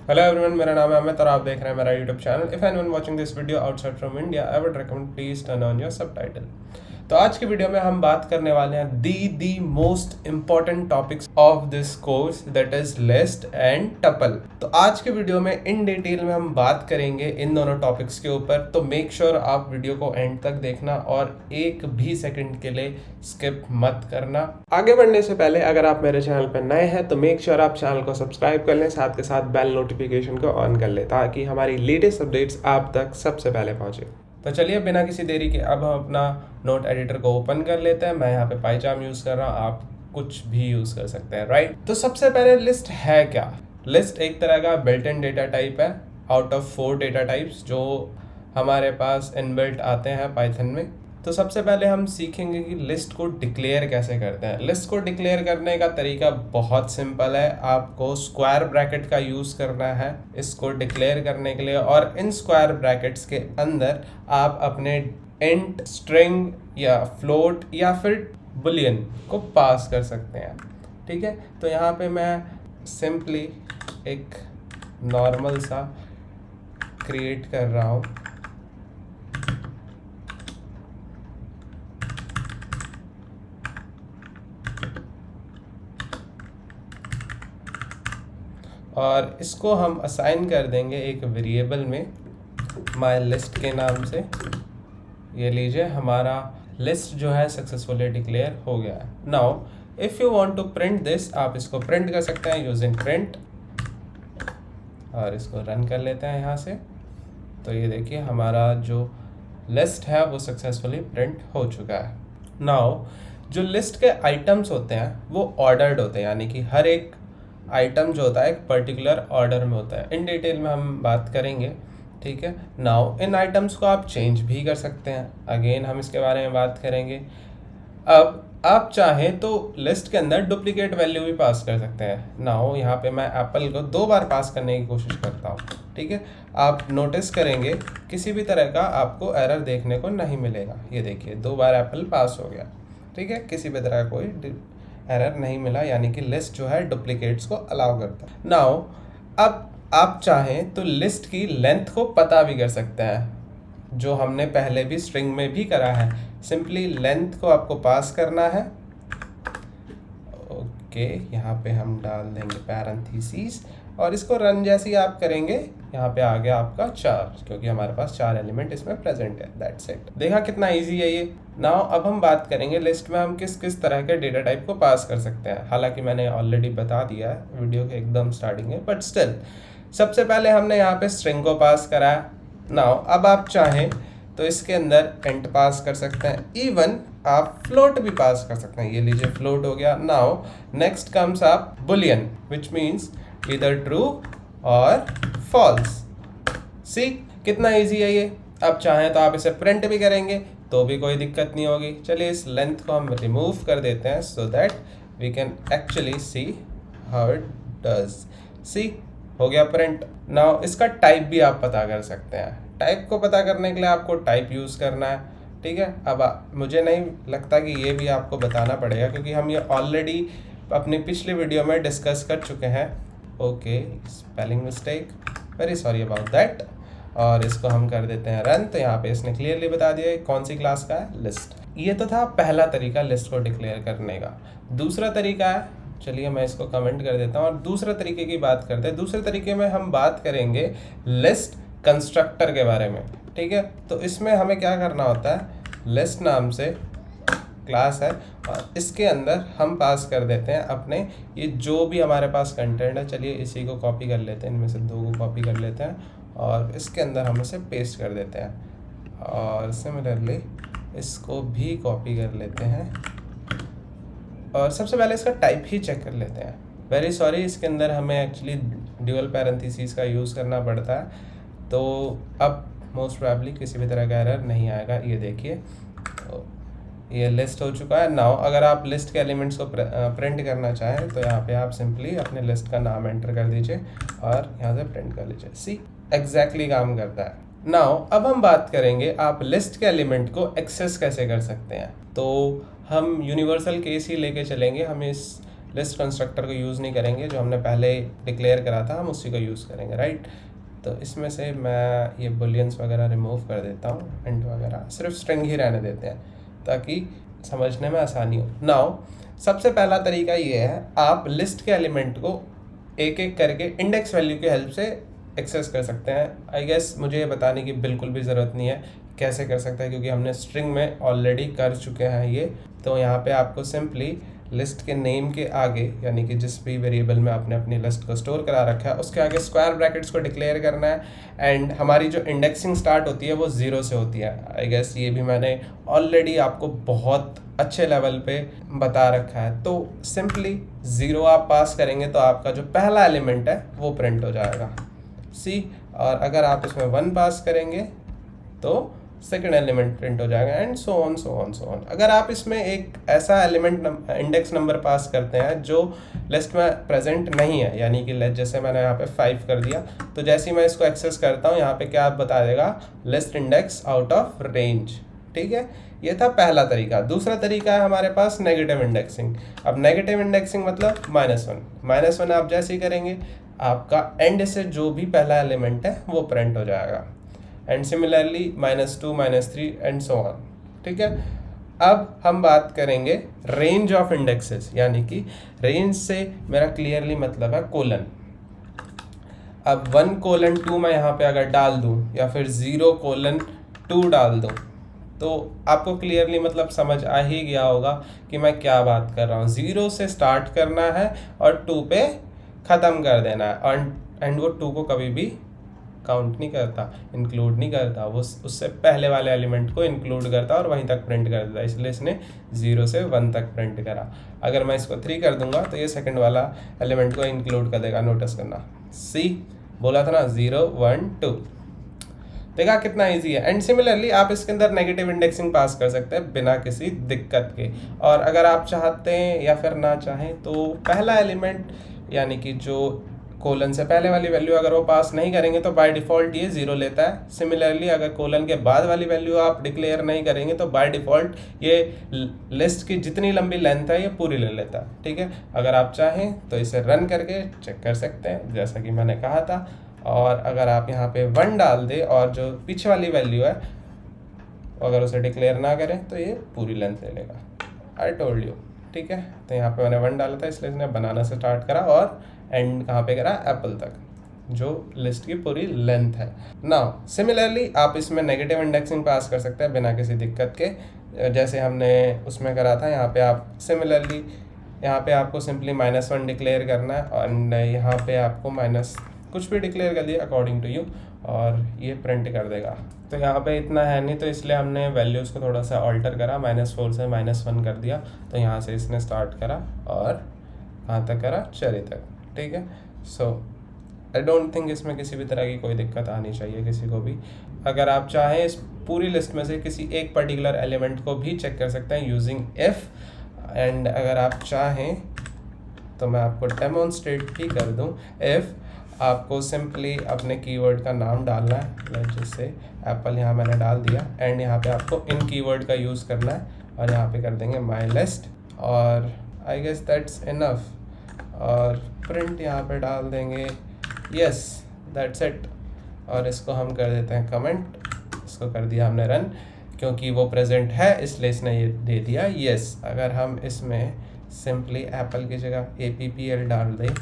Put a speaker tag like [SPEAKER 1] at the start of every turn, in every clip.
[SPEAKER 1] Hello everyone, मेरा नाम है अमित और आप देख रहे हैं मेरा YouTube channel. If anyone watching this video outside from India, I would recommend please turn on your subtitle. तो आज की वीडियो में हम बात करने वाले हैं the most important topics of this course, that is list and tuple. तो आज के वीडियो में इन डिटेल में हम बात करेंगे इन दोनों टॉपिक्स के ऊपर। तो मेक श्योर आप वीडियो को एंड तक देखना और एक भी सेकंड के लिए स्किप मत करना। आगे बढ़ने से पहले अगर आप मेरे चैनल पर नए हैं तो मेक श्योर आप चैनल को सब्सक्राइब कर लें, साथ के साथ बेल नोटिफिकेशन को ऑन कर लें ताकि हमारी लेटेस्ट अपडेट्स आप तक सबसे पहले पहुंचे। तो चलिए बिना किसी देरी के अब हम अपना नोट एडिटर को ओपन कर लेते हैं। मैं यहाँ पे पाइचार्म यूज़ कर रहा हूँ, आप कुछ भी यूज़ कर सकते हैं, राइट। तो सबसे पहले लिस्ट है क्या? लिस्ट एक तरह का बिल्ट इन डेटा टाइप है आउट ऑफ 4 डेटा टाइप्स जो हमारे पास इनबिल्ट आते हैं पाइथन में। तो सबसे पहले हम सीखेंगे कि लिस्ट को डिक्लेयर कैसे करते हैं। लिस्ट को डिक्लेयर करने का तरीका बहुत सिंपल है। आपको स्क्वायर ब्रैकेट का यूज़ करना है इसको डिक्लेयर करने के लिए, और इन स्क्वायर ब्रैकेट्स के अंदर आप अपने इंट, स्ट्रिंग या फ्लोट या फिर बुलियन को पास कर सकते हैं, ठीक है। तो यहाँ पे मैं सिंपली एक नॉर्मल सा क्रिएट कर रहा हूँ। और इसको हम असाइन कर देंगे एक वेरिएबल में माय लिस्ट के नाम से। ये लीजिए, हमारा लिस्ट जो है सक्सेसफुली डिक्लेयर हो गया है। Now if you want to print this, आप इसको प्रिंट कर सकते हैं यूजिंग प्रिंट, और इसको रन कर लेते हैं यहाँ से। तो ये देखिए हमारा जो लिस्ट है वो सक्सेसफुली प्रिंट हो चुका है। नाउ जो लिस्ट के आइटम्स होते हैं वो ऑर्डर्ड होते हैं, यानी कि हर एक आइटम जो होता है एक पर्टिकुलर ऑर्डर में होता है। इन डिटेल में हम बात करेंगे, ठीक है। नाउ इन आइटम्स को आप चेंज भी कर सकते हैं, अगेन हम इसके बारे में बात करेंगे। अब आप चाहें तो लिस्ट के अंदर डुप्लीकेट वैल्यू भी पास कर सकते हैं। नाउ यहाँ पे मैं एप्पल को 2 बार पास करने की कोशिश करता हूँ, ठीक है। आप नोटिस करेंगे किसी भी तरह का आपको एरर देखने को नहीं मिलेगा। ये देखिए 2 बार एप्पल पास हो गया, ठीक है, किसी भी तरह का कोई एरर नहीं मिला, यानी कि लिस्ट जो है डुप्लीकेट्स को अलाउ करता है। नाउ अब आप चाहें तो लिस्ट की लेंथ को पता भी कर सकते हैं, जो हमने पहले भी स्ट्रिंग में भी करा है। सिंपली लेंथ को आपको पास करना है। ओके, यहाँ पे हम डाल देंगे पैरेंथेसिस, और इसको रन जैसे ही आप करेंगे यहाँ पे आ गया आपका 4, क्योंकि हमारे पास 4 एलिमेंट इसमें प्रेजेंट है। That's it. देखा कितना इजी है ये। नाउ अब हम बात करेंगे लिस्ट में हम किस किस तरह के डेटा टाइप को पास कर सकते हैं। हालांकि मैंने ऑलरेडी बता दिया है वीडियो के एकदम स्टार्टिंग में, बट स्टिल सबसे पहले हमने यहाँ पे स्ट्रिंग को पास करा है। नाउ अब आप चाहें तो इसके अंदर इंट पास कर सकते हैं, इवन आप फ्लोट भी पास कर सकते हैं। ये लीजिए फ्लोट हो गया। नाउ नेक्स्ट कम्स आप बुलियन, विच मीन्स इधर ट्रू और फॉल्स। सी कितना इजी है ये। अब चाहें तो आप इसे प्रिंट भी करेंगे तो भी कोई दिक्कत नहीं होगी। चलिए इस लेंथ को हम रिमूव कर देते हैं so that we can actually see how it does. See हो गया प्रिंट। नाउ इसका टाइप भी आप पता कर सकते हैं। टाइप को पता करने के लिए आपको टाइप यूज़ करना है, ठीक है। अब मुझे नहीं लगता कि ये भी आपको बताना पड़ेगा, क्योंकि हम ये ऑलरेडी अपनी पिछली वीडियो में डिस्कस कर चुके हैं। Okay, spelling mistake, very sorry about that. और इसको हम कर देते हैं रन। तो यहाँ पे इसने क्लियरली बता दिया कौन सी क्लास का है, लिस्ट। ये तो था पहला तरीका लिस्ट को डिक्लेयर करने का। दूसरा तरीका है, चलिए मैं इसको कमेंट कर देता हूँ और दूसरे तरीके की बात करते हैं। दूसरे तरीके में हम बात करेंगे लिस्ट कंस्ट्रक्टर के बारे में, ठीक है। तो इसमें हमें क्या करना होता है, लिस्ट नाम से क्लास है और इसके अंदर हम पास कर देते हैं अपने ये जो भी हमारे पास कंटेंट है। चलिए इसी को कॉपी कर लेते हैं, इनमें से 2 को कॉपी कर लेते हैं और इसके अंदर हम इसे पेस्ट कर देते हैं, और सिमिलरली इसको भी कॉपी कर लेते हैं। और सबसे पहले इसका टाइप ही चेक कर लेते हैं। वेरी सॉरी, इसके अंदर हमें एक्चुअली ड्यूअल पैरेंथेसिस का यूज़ करना पड़ता है। तो अब मोस्ट प्रोबेबली किसी भी तरह का एरर नहीं आएगा। ये देखिए ये लिस्ट हो चुका है। नाउ अगर आप लिस्ट के एलिमेंट्स को प्रिंट करना चाहें तो यहाँ पे आप सिंपली अपने लिस्ट का नाम एंटर कर दीजिए और यहाँ से प्रिंट कर लीजिए। सी एग्जैक्टली काम करता है। नाउ अब हम बात करेंगे आप लिस्ट के एलिमेंट को एक्सेस कैसे कर सकते हैं। तो हम यूनिवर्सल केस ही लेके चलेंगे। हम इस लिस्ट कंस्ट्रक्टर को यूज़ नहीं करेंगे, जो हमने पहले डिक्लेयर करा था हम उसी को यूज़ करेंगे, राइट। तो इसमें से मैं ये बुलियंस वगैरह रिमूव कर देता हूँ, इंट वगैरह, सिर्फ स्ट्रिंग ही रहने देते हैं ताकि समझने में आसानी हो। नाउ सबसे पहला तरीका ये है, आप लिस्ट के एलिमेंट को एक एक करके इंडेक्स वैल्यू की हेल्प से एक्सेस कर सकते हैं। आई गेस मुझे ये बताने की बिल्कुल भी ज़रूरत नहीं है कैसे कर सकते हैं, क्योंकि हमने स्ट्रिंग में ऑलरेडी कर चुके हैं ये। तो यहाँ पे आपको सिंपली लिस्ट के नेम के आगे, यानी कि जिस भी वेरिएबल में आपने अपनी लिस्ट को स्टोर करा रखा है उसके आगे स्क्वायर ब्रैकेट्स को डिक्लेयर करना है। एंड हमारी जो इंडेक्सिंग स्टार्ट होती है वो 0 से होती है। आई गेस ये भी मैंने ऑलरेडी आपको बहुत अच्छे लेवल पे बता रखा है। तो सिंपली 0 आप पास करेंगे तो आपका जो पहला एलिमेंट है वो प्रिंट हो जाएगा, सी। और अगर आप इसमें 1 पास करेंगे तो सेकेंड एलिमेंट प्रिंट हो जाएगा, and so on so on so on. अगर आप इसमें एक ऐसा एलिमेंट इंडेक्स नंबर पास करते हैं जो लिस्ट में प्रेजेंट नहीं है, यानी कि जैसे मैंने यहाँ पे 5 कर दिया, तो जैसे ही मैं इसको एक्सेस करता हूँ यहाँ पे क्या बता देगा, list index out of range, ठीक है। ये था पहला तरीका। दूसरा तरीका है हमारे पास नेगेटिव इंडेक्सिंग। अब नेगेटिव इंडेक्सिंग मतलब -1 आप जैसे ही करेंगे आपका एंड से जो भी पहला एलिमेंट है वो प्रिंट हो जाएगा, and similarly -2 -3 and so on, ठीक है। अब हम बात करेंगे रेंज ऑफ इंडेक्सेस, यानी कि रेंज से मेरा क्लियरली मतलब है कोलन। अब 1:2 मैं यहाँ पे अगर डाल दूँ या फिर 0:2 डाल दूँ तो आपको क्लियरली मतलब समझ आ ही गया होगा कि मैं क्या बात कर रहा हूँ। 0 से स्टार्ट करना है और 2 पे ख़त्म कर देना है, एंड वो 2 को कभी भी काउंट नहीं करता, इंक्लूड नहीं करता, वो उससे पहले वाले एलिमेंट को इंक्लूड करता और वहीं तक प्रिंट कर देता, इसलिए इसने 0 से 1 तक प्रिंट करा। अगर मैं इसको 3 कर दूंगा तो ये सेकंड वाला एलिमेंट को इंक्लूड कर देगा, नोटिस करना। सी बोला था ना 0 1 2, देखा कितना इजी है। एंड सिमिलरली आप इसके अंदर नेगेटिव इंडेक्सिंग पास कर सकते हैं बिना किसी दिक्कत के। और अगर आप चाहते हैं या फिर ना चाहें तो पहला एलिमेंट, यानी कि जो कोलन से पहले वाली वैल्यू अगर वो पास नहीं करेंगे तो बाय डिफ़ॉल्ट ये 0 लेता है। सिमिलरली अगर कोलन के बाद वाली वैल्यू आप डिक्लेयर नहीं करेंगे तो बाय डिफ़ॉल्ट ये लिस्ट की जितनी लंबी लेंथ है ये पूरी ले लेता है, ठीक है। अगर आप चाहें तो इसे रन करके चेक कर सकते हैं जैसा कि मैंने कहा था। और अगर आप यहाँ पे 1 डाल दे और जो पीछे वाली वैल्यू है अगर उसे डिक्लेयर ना करें तो ये पूरी लेंथ ले लेगा। आई टोल्ड यू, ठीक है। तो यहाँ पे मैंने 1 डाला था इसलिए इसने बनाना से स्टार्ट करा और एंड कहाँ पे करा, एप्पल तक, जो लिस्ट की पूरी लेंथ है। नाउ सिमिलरली आप इसमें नेगेटिव इंडेक्सिंग पास कर सकते हैं बिना किसी दिक्कत के, जैसे हमने उसमें करा था। यहाँ पे आप सिमिलरली यहाँ पे आपको सिंपली -1 डिक्लेयर करना है और यहाँ पे आपको माइनस कुछ भी डिक्लेयर कर दिया अकॉर्डिंग टू यू और ये प्रिंट कर देगा। तो यहाँ पे इतना है नहीं तो इसलिए हमने वैल्यूज़ को थोड़ा सा ऑल्टर करा, -4 से -1 कर दिया। तो यहाँ से इसने स्टार्ट करा और कहाँ तक करा, चरी तक, ठीक है। सो आई डोंट थिंक इसमें किसी भी तरह की कोई दिक्कत आनी चाहिए किसी को भी। अगर आप चाहें इस पूरी लिस्ट में से किसी एक पर्टिकुलर एलिमेंट को भी चेक कर सकते हैं यूजिंग इफ़। एंड अगर आप चाहें तो मैं आपको डेमोन्स्ट्रेट भी कर दूं। इफ़ आपको सिंपली अपने कीवर्ड का नाम डालना है, जैसे एप्पल यहाँ मैंने डाल दिया, एंड यहाँ पे आपको इन कीवर्ड का यूज़ करना है और यहाँ पे कर देंगे माई लिस्ट और आई गेस दैट्स इनफ और प्रिंट यहाँ पे डाल देंगे यस, दैट्स इट। और इसको हम कर देते हैं कमेंट, इसको कर दिया हमने रन, क्योंकि वो प्रेजेंट है इसलिए इसने ये दे दिया यस। अगर हम इसमें सिंपली एप्पल की जगह APPL डाल दें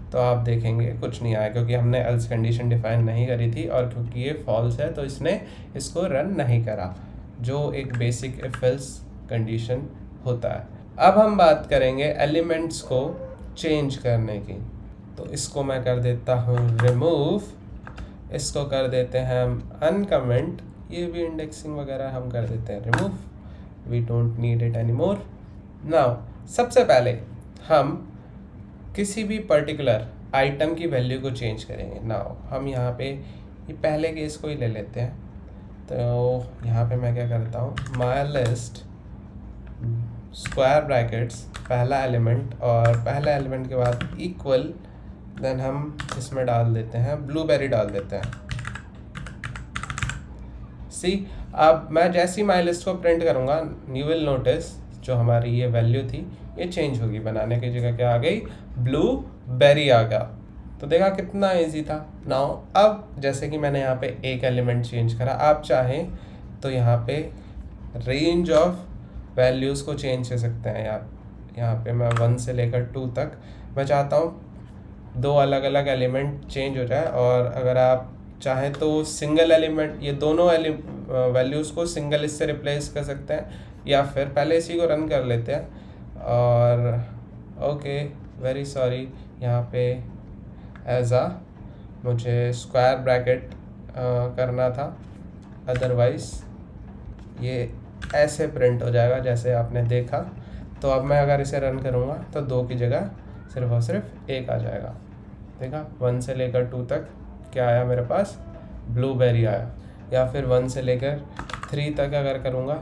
[SPEAKER 1] तो आप देखेंगे कुछ नहीं आया, क्योंकि हमने एल्स कंडीशन डिफाइन नहीं करी थी और क्योंकि ये फॉल्स है तो इसने इसको रन नहीं करा, जो एक बेसिक इफ एल्स कंडीशन होता है। अब हम बात करेंगे एलिमेंट्स को चेंज करने की। तो इसको मैं कर देता हूँ रिमूव, इसको कर देते हैं हम अनकमेंट, ये भी इंडेक्सिंग वगैरह हम कर देते हैं remove, we don't need it any more. Now सबसे पहले हम किसी भी पर्टिकुलर आइटम की वैल्यू को चेंज करेंगे। नाउ हम यहाँ पे ये पहले केस को ही ले लेते हैं। तो यहाँ पे मैं क्या करता हूँ, माय लिस्ट स्क्वायर ब्रैकेट्स पहला एलिमेंट और पहला एलिमेंट के बाद इक्वल, देन हम इसमें डाल देते हैं ब्लूबेरी डाल देते हैं। सी अब मैं जैसे ही माई लिस्ट को प्रिंट करूँगा यू विल नोटिस जो हमारी ये वैल्यू थी ये चेंज होगी, बनाने की जगह क्या आ गई, ब्लूबेरी आ गया। तो देखा कितना इजी था। नाउ अब जैसे कि मैंने यहाँ पे एक एलिमेंट चेंज करा, आप चाहें तो यहाँ पे रेंज ऑफ वैल्यूज़ को चेंज कर सकते हैं। यहाँ पे मैं 1 से लेकर 2 तक मैं चाहता हूँ 2 अलग अलग एलिमेंट चेंज हो जाए, और अगर आप चाहें तो सिंगल एलिमेंट, ये दोनों वैल्यूज़ को सिंगल इससे रिप्लेस कर सकते हैं, या फिर पहले इसी को रन कर लेते हैं। और ओके वेरी सॉरी, यहाँ पे एज आ मुझे स्क्वायर ब्रैकेट करना था, अदरवाइज़ ये ऐसे प्रिंट हो जाएगा जैसे आपने देखा। तो अब मैं अगर इसे रन करूँगा तो 2 की जगह सिर्फ और सिर्फ 1 आ जाएगा। देखा 1 से लेकर 2 तक क्या आया मेरे पास, ब्लूबेरी आया। या फिर 1 से लेकर 3 तक अगर करूँगा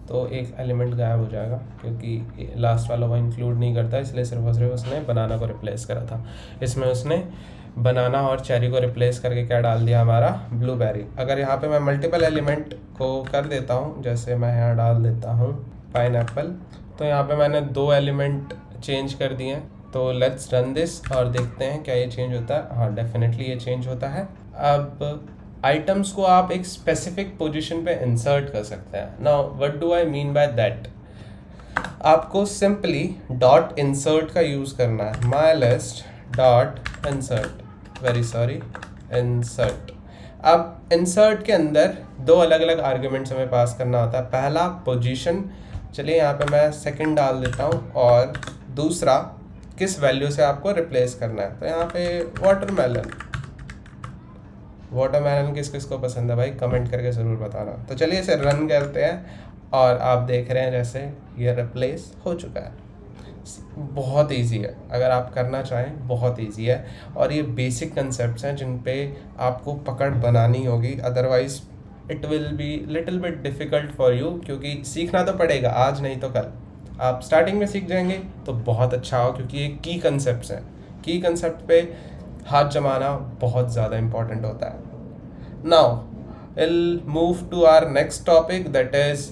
[SPEAKER 1] तो एक एलिमेंट गायब हो जाएगा, क्योंकि लास्ट वाला वो इंक्लूड नहीं करता, इसलिए सिर्फ और सिर्फ उसने बनाना को रिप्लेस करा था। इसमें उसने बनाना और चेरी को रिप्लेस करके क्या डाल दिया, हमारा ब्लूबेरी। अगर यहाँ पे मैं मल्टीपल एलिमेंट को कर देता हूँ, जैसे मैं यहाँ डाल देता हूँ पाइनएप्पल, तो यहाँ पे मैंने 2 एलिमेंट चेंज कर दिए हैं। तो लेट्स रन दिस और देखते हैं क्या ये चेंज होता है। हाँ डेफिनेटली ये चेंज होता है। अब आइटम्स को आप एक स्पेसिफिक पोजीशन पे इंसर्ट कर सकते हैं। Now what do I mean by that, आपको सिंपली डॉट इंसर्ट का यूज़ करना है। My list dot insert, very sorry insert. अब इंसर्ट के अंदर 2 अलग अलग आर्ग्यूमेंट्स हमें पास करना होता है। पहला पोजीशन, चलिए यहाँ पे मैं सेकंड डाल देता हूँ, और दूसरा किस वैल्यू से आपको रिप्लेस करना है। तो यहाँ पे वाटरमेलन किस किस को पसंद है भाई, कमेंट करके ज़रूर बताना। तो चलिए इसे रन करते हैं, और आप देख रहे हैं जैसे ये रिप्लेस हो चुका है। बहुत इजी है, अगर आप करना चाहें बहुत इजी है, और ये बेसिक कंसेप्ट्स हैं जिन पे आपको पकड़ बनानी होगी, otherwise it will be little bit difficult for you, क्योंकि सीखना तो पड़ेगा, आज नहीं तो कल। आप स्टार्टिंग में सीख जाएंगे तो बहुत अच्छा हो, क्योंकि ये की कंसेप्ट्स हैं। की कंसेप्ट पे हाथ जमाना बहुत ज़्यादा इम्पॉर्टेंट होता है। Now will move to our next topic, that is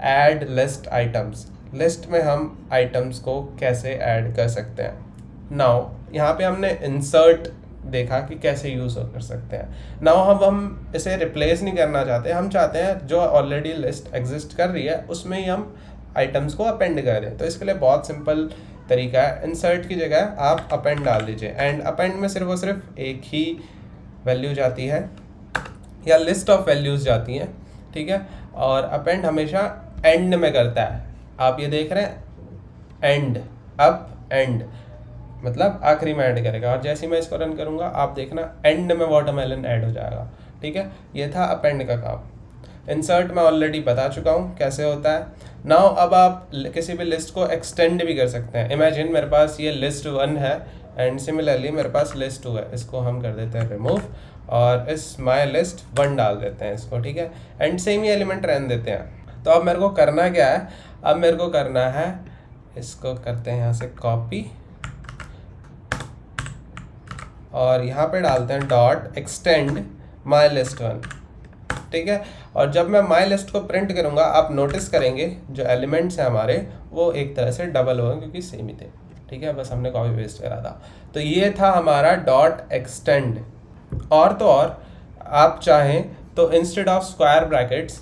[SPEAKER 1] add list items. List में हम आइटम्स को कैसे ऐड कर सकते हैं। नाउ यहाँ पे हमने इंसर्ट देखा कि कैसे यूज़ कर सकते हैं। नाउ हम इसे रिप्लेस नहीं करना चाहते, हम चाहते हैं जो ऑलरेडी लिस्ट एग्जिस्ट कर रही है उसमें ही हम आइटम्स को अपेंड कर दें। तो इसके लिए बहुत सिंपल तरीका है, इंसर्ट की जगह आप अपेंड डाल दीजिए, एंड अपेंड में सिर्फ और सिर्फ एक ही वैल्यू जाती है, या लिस्ट ऑफ वैल्यूज़ जाती हैं, ठीक है। और अपेंड हमेशा एंड में करता है, आप ये देख रहे हैं एंड, अप एंड, मतलब आखिरी में ऐड करेगा। और जैसे ही मैं इसको रन करूँगा आप देखना एंड में वाटरमेलन ऐड हो जाएगा, ठीक है। ये था अपेंड का काम। इंसर्ट मैं ऑलरेडी बता चुका हूँ कैसे होता है। नाउ अब आप किसी भी लिस्ट को एक्सटेंड भी कर सकते हैं। इमेजिन मेरे पास ये लिस्ट 1 है, एंड सिमिलरली मेरे पास लिस्ट 2 है, इसको हम कर देते हैं रिमूव, और इस माई लिस्ट 1 डाल देते हैं इसको, ठीक है। एंड सेम ही एलिमेंट रहने देते हैं। तो अब मेरे को करना क्या है, अब मेरे को करना है, इसको करते हैं यहाँ से कॉपी, और यहाँ पे डालते हैं डॉट एक्सटेंड माई लिस्ट 1, ठीक है। और जब मैं माई लिस्ट को प्रिंट करूँगा आप नोटिस करेंगे जो एलिमेंट्स हैं हमारे वो एक तरह से डबल होंगे, क्योंकि सेम ही थे, ठीक है, बस हमने कॉपी पेस्ट करा था। तो ये था हमारा डॉट एक्सटेंड। और तो और आप चाहें तो इंस्टेड ऑफ स्क्वायर ब्रैकेट्स,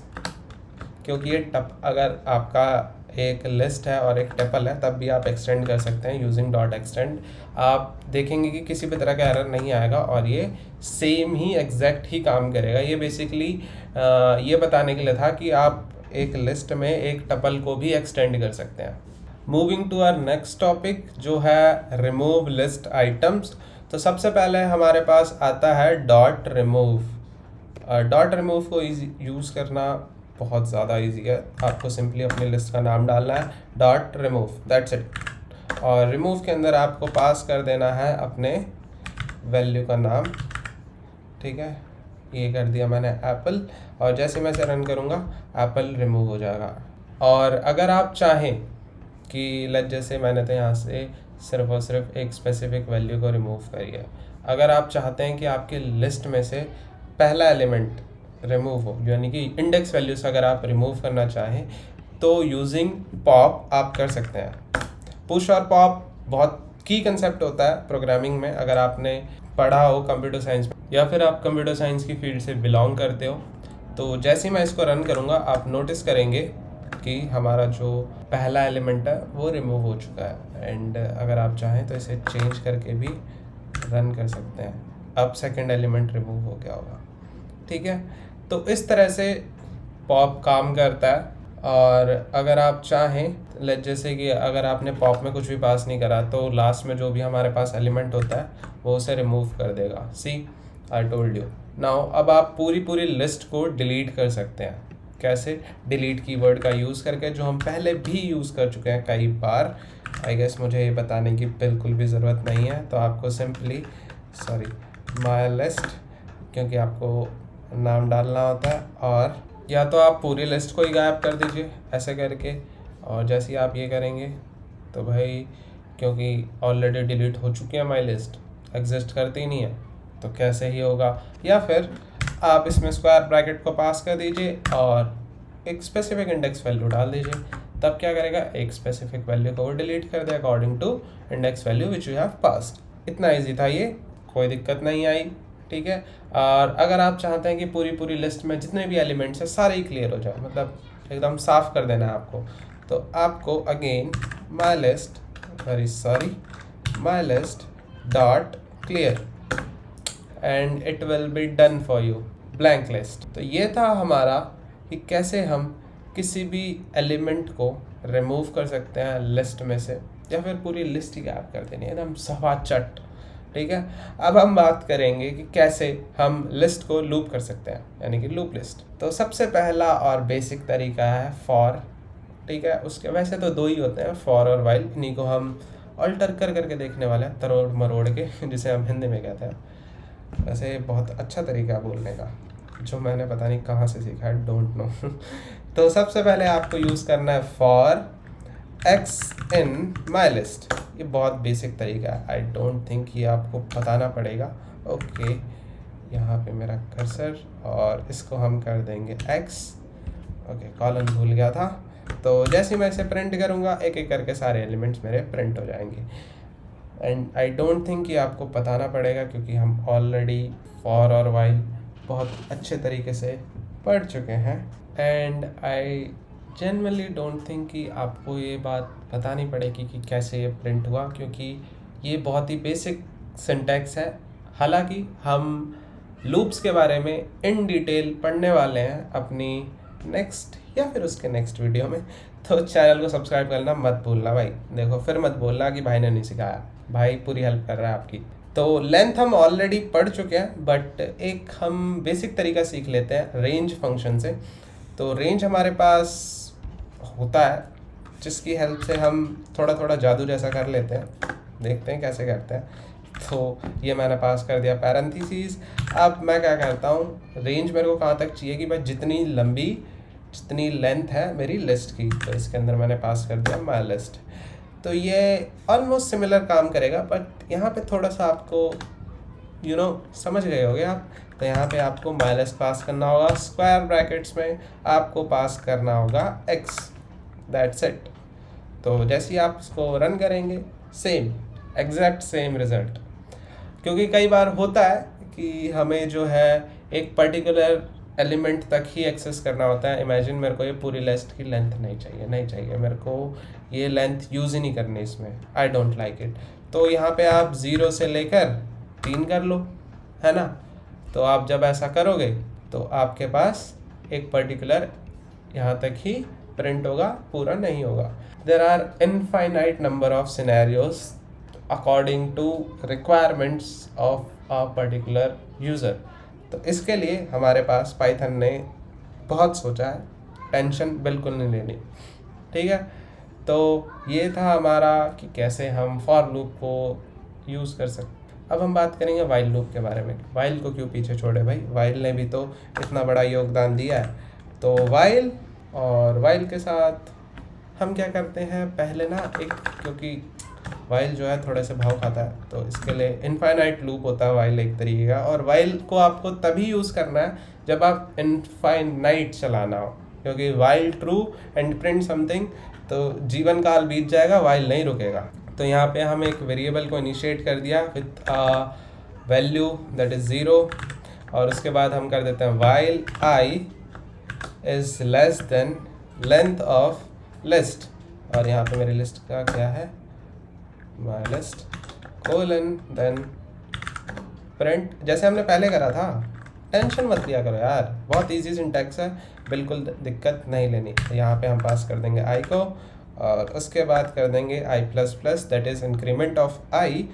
[SPEAKER 1] क्योंकि ये अगर आपका एक लिस्ट है और एक टेबल है, तब भी आप एक्सटेंड कर सकते हैं यूजिंग डॉट एक्सटेंड। आप देखेंगे कि किसी भी तरह का एरर नहीं आएगा, और ये सेम ही एग्जैक्ट ही काम करेगा। ये बेसिकली ये बताने के लिए था कि आप एक लिस्ट में एक टपल को भी एक्सटेंड कर सकते हैं। Moving to our next topic जो है रिमूव लिस्ट आइटम्स। तो सबसे पहले हमारे पास आता है डॉट रिमूव। डॉट रिमूव को यूज़ करना बहुत ज़्यादा इजी है। आपको सिंपली अपनी लिस्ट का नाम डालना है डॉट रिमूव, दैट्स इट। और रिमूव के अंदर आपको पास कर देना है अपने वैल्यू का नाम, ठीक है। ये कर दिया मैंने एप्पल, और जैसे मैं इसे रन करूँगा एप्पल रिमूव हो जाएगा। और अगर आप चाहें कि जैसे मैंने तो यहाँ से सिर्फ और सिर्फ एक स्पेसिफिक वैल्यू को रिमूव करी है, अगर आप चाहते हैं कि आपकी लिस्ट में से पहला एलिमेंट रिमूव हो, यानी कि इंडेक्स वैल्यू से अगर आप रिमूव करना चाहें, तो यूजिंग पॉप आप कर सकते हैं। पुश और पॉप बहुत की कंसेप्ट होता है प्रोग्रामिंग में, अगर आपने पढ़ा हो कंप्यूटर साइंस में या फिर आप कंप्यूटर साइंस की फील्ड से बिलोंग करते हो। तो जैसे ही मैं इसको रन करूँगा आप नोटिस करेंगे कि हमारा जो पहला एलिमेंट है वो रिमूव हो चुका है। एंड अगर आप चाहें तो इसे चेंज करके भी रन कर सकते हैं, अब सेकंड एलिमेंट रिमूव हो गया होगा। ठीक है, तो इस तरह से पॉप काम करता है। और अगर आप चाहें, जैसे कि अगर आपने पॉप में कुछ भी पास नहीं करा तो लास्ट में जो भी हमारे पास एलिमेंट होता है वो उसे रिमूव कर देगा। सी, आई टोल्ड यू। नाउ अब आप पूरी लिस्ट को डिलीट कर सकते हैं। कैसे? डिलीट कीवर्ड का यूज़ करके, जो हम पहले भी यूज़ कर चुके हैं कई बार। आई गेस मुझे ये बताने की बिल्कुल भी ज़रूरत नहीं है। तो आपको सिंपली माय लिस्ट, क्योंकि आपको नाम डालना होता है, और या तो आप पूरी लिस्ट को ही गायब कर दीजिए ऐसे करके। और जैसे ही आप ये करेंगे तो भाई, क्योंकि ऑलरेडी डिलीट हो चुकी है माय लिस्ट, एग्जिस्ट करती नहीं है, तो कैसे ही होगा। या फिर आप इसमें स्क्वायर ब्रैकेट को पास कर दीजिए और एक स्पेसिफिक इंडेक्स वैल्यू डाल दीजिए। तब क्या करेगा, एक स्पेसिफिक वैल्यू को वो डिलीट कर दे according to index value which you have passed. इतना ईजी था ये, कोई दिक्कत नहीं आई। ठीक है, और अगर आप चाहते हैं कि पूरी लिस्ट में जितने भी एलिमेंट्स हैं सारे ही क्लियर हो जाए, मतलब एकदम साफ कर देना है आपको, तो आपको again my list dot clear and it will be done for you blank list. तो ये था हमारा कि कैसे हम किसी भी एलिमेंट को रिमूव कर सकते हैं लिस्ट में से, या फिर पूरी लिस्ट ही गायब कर देनी है एकदम सवाचट। ठीक है, अब हम बात करेंगे कि कैसे हम लिस्ट को लूप कर सकते हैं, यानी कि लूप लिस्ट। तो सबसे पहला और बेसिक तरीका है फॉर। ठीक है, उसके वैसे तो दो ही होते हैं, फॉर और वाइल। इन्हीं को हम अल्टर करके देखने वाले हैं, तरोड़ मरोड़ के, जिसे हम हिंदी में कहते हैं। वैसे बहुत अच्छा तरीका है बोलने का, जो मैंने पता नहीं कहाँ से सीखा है, डोंट नो। तो सबसे पहले आपको यूज़ करना है for X in my list. ये बहुत बेसिक तरीका है, आई डोंट थिंक ये आपको बताना पड़ेगा। ओके, यहाँ पे मेरा कर्सर, और इसको हम कर देंगे एक्स। ओके, कॉलन भूल गया था। तो जैसे ही मैं इसे प्रिंट करूँगा, एक एक करके सारे एलिमेंट्स मेरे प्रिंट हो जाएंगे। एंड आई डोंट थिंक ये आपको बताना पड़ेगा, क्योंकि हम ऑलरेडी फॉर और वाइल बहुत अच्छे तरीके से पढ़ चुके हैं। And I generally don't think कि आपको ये बात बतानी पड़ेगी कि कैसे ये प्रिंट हुआ, क्योंकि ये बहुत ही बेसिक सिंटैक्स है। हालांकि हम लूप्स के बारे में इन डिटेल पढ़ने वाले हैं अपनी नेक्स्ट या फिर उसके नेक्स्ट वीडियो में। तो चैनल को सब्सक्राइब करना मत भूलना भाई। देखो, फिर मत बोलना कि भाई ने नहीं सिखाया, भाई पूरी हेल्प कर रहा है आपकी। तो लेंथ हम ऑलरेडी पढ़ चुके हैं, बट एक हम बेसिक तरीका सीख लेते हैं रेंज फंक्शन से। तो रेंज हमारे पास होता है, जिसकी हेल्प से हम थोड़ा जादू जैसा कर लेते हैं। देखते हैं कैसे करते हैं। तो ये मैंने पास कर दिया पैरेंथेसिस। अब मैं क्या करता हूँ, रेंज मेरे को कहाँ तक चाहिए कि भाई जितनी लेंथ है मेरी लिस्ट की, तो इसके अंदर मैंने पास कर दिया माई लिस्ट। तो ये ऑलमोस्ट सिमिलर काम करेगा, बट यहाँ पे थोड़ा सा आपको समझ गए होगे आप। तो यहाँ पे आपको माई लिस्ट पास करना होगा, स्क्वायर ब्रैकेट्स में आपको पास करना होगा x, दैट्स इट। तो जैसे ही आप इसको रन करेंगे, एग्जैक्ट सेम रिजल्ट। क्योंकि कई बार होता है कि हमें जो है एक पर्टिकुलर एलिमेंट तक ही एक्सेस करना होता है। इमेजिन मेरे को ये पूरी लिस्ट की लेंथ नहीं चाहिए, मेरे को ये लेंथ यूज़ ही नहीं करनी इसमें, आई डोंट लाइक इट। तो यहाँ पे आप 0 से लेकर 3 कर लो, है ना। तो आप जब ऐसा करोगे तो आपके पास एक पर्टिकुलर यहाँ तक ही प्रिंट होगा, पूरा नहीं होगा। There are infinite number of scenarios according to requirements of a particular user. तो इसके लिए हमारे पास पाइथन ने बहुत सोचा है, टेंशन बिल्कुल नहीं लेनी। ठीक है, तो ये था हमारा कि कैसे हम फॉर लूप को यूज़ कर सकते। अब हम बात करेंगे वाइल लूप के बारे में। वाइल को क्यों पीछे छोड़े भाई, वाइल ने भी तो इतना बड़ा योगदान दिया है। तो वाइल के साथ हम क्या करते हैं, पहले ना क्योंकि वाइल जो है थोड़े से भाव खाता है, तो इसके लिए इनफाइनाइट लूप होता है वाइल एक तरीके का। और वाइल को आपको तभी यूज़ करना है जब आप इनफाइनाइट चलाना हो, क्योंकि while true and print something, तो जीवन काल बीत जाएगा, वाइल नहीं रुकेगा। तो यहाँ पे हम एक वेरिएबल को इनिशिएट कर दिया विथ वैल्यू दैट इज़ 0, और उसके बाद हम कर देते हैं while I is less than length of list, और यहाँ पे मेरी लिस्ट का क्या है, my list colon then print, जैसे हमने पहले करा था। टेंशन मत लिया करो यार, बहुत इजी सिंटैक्स है, बिल्कुल दिक्कत नहीं लेनी। तो यहाँ पे हम पास कर देंगे आई को, और उसके बाद कर देंगे i plus plus that is increment of i,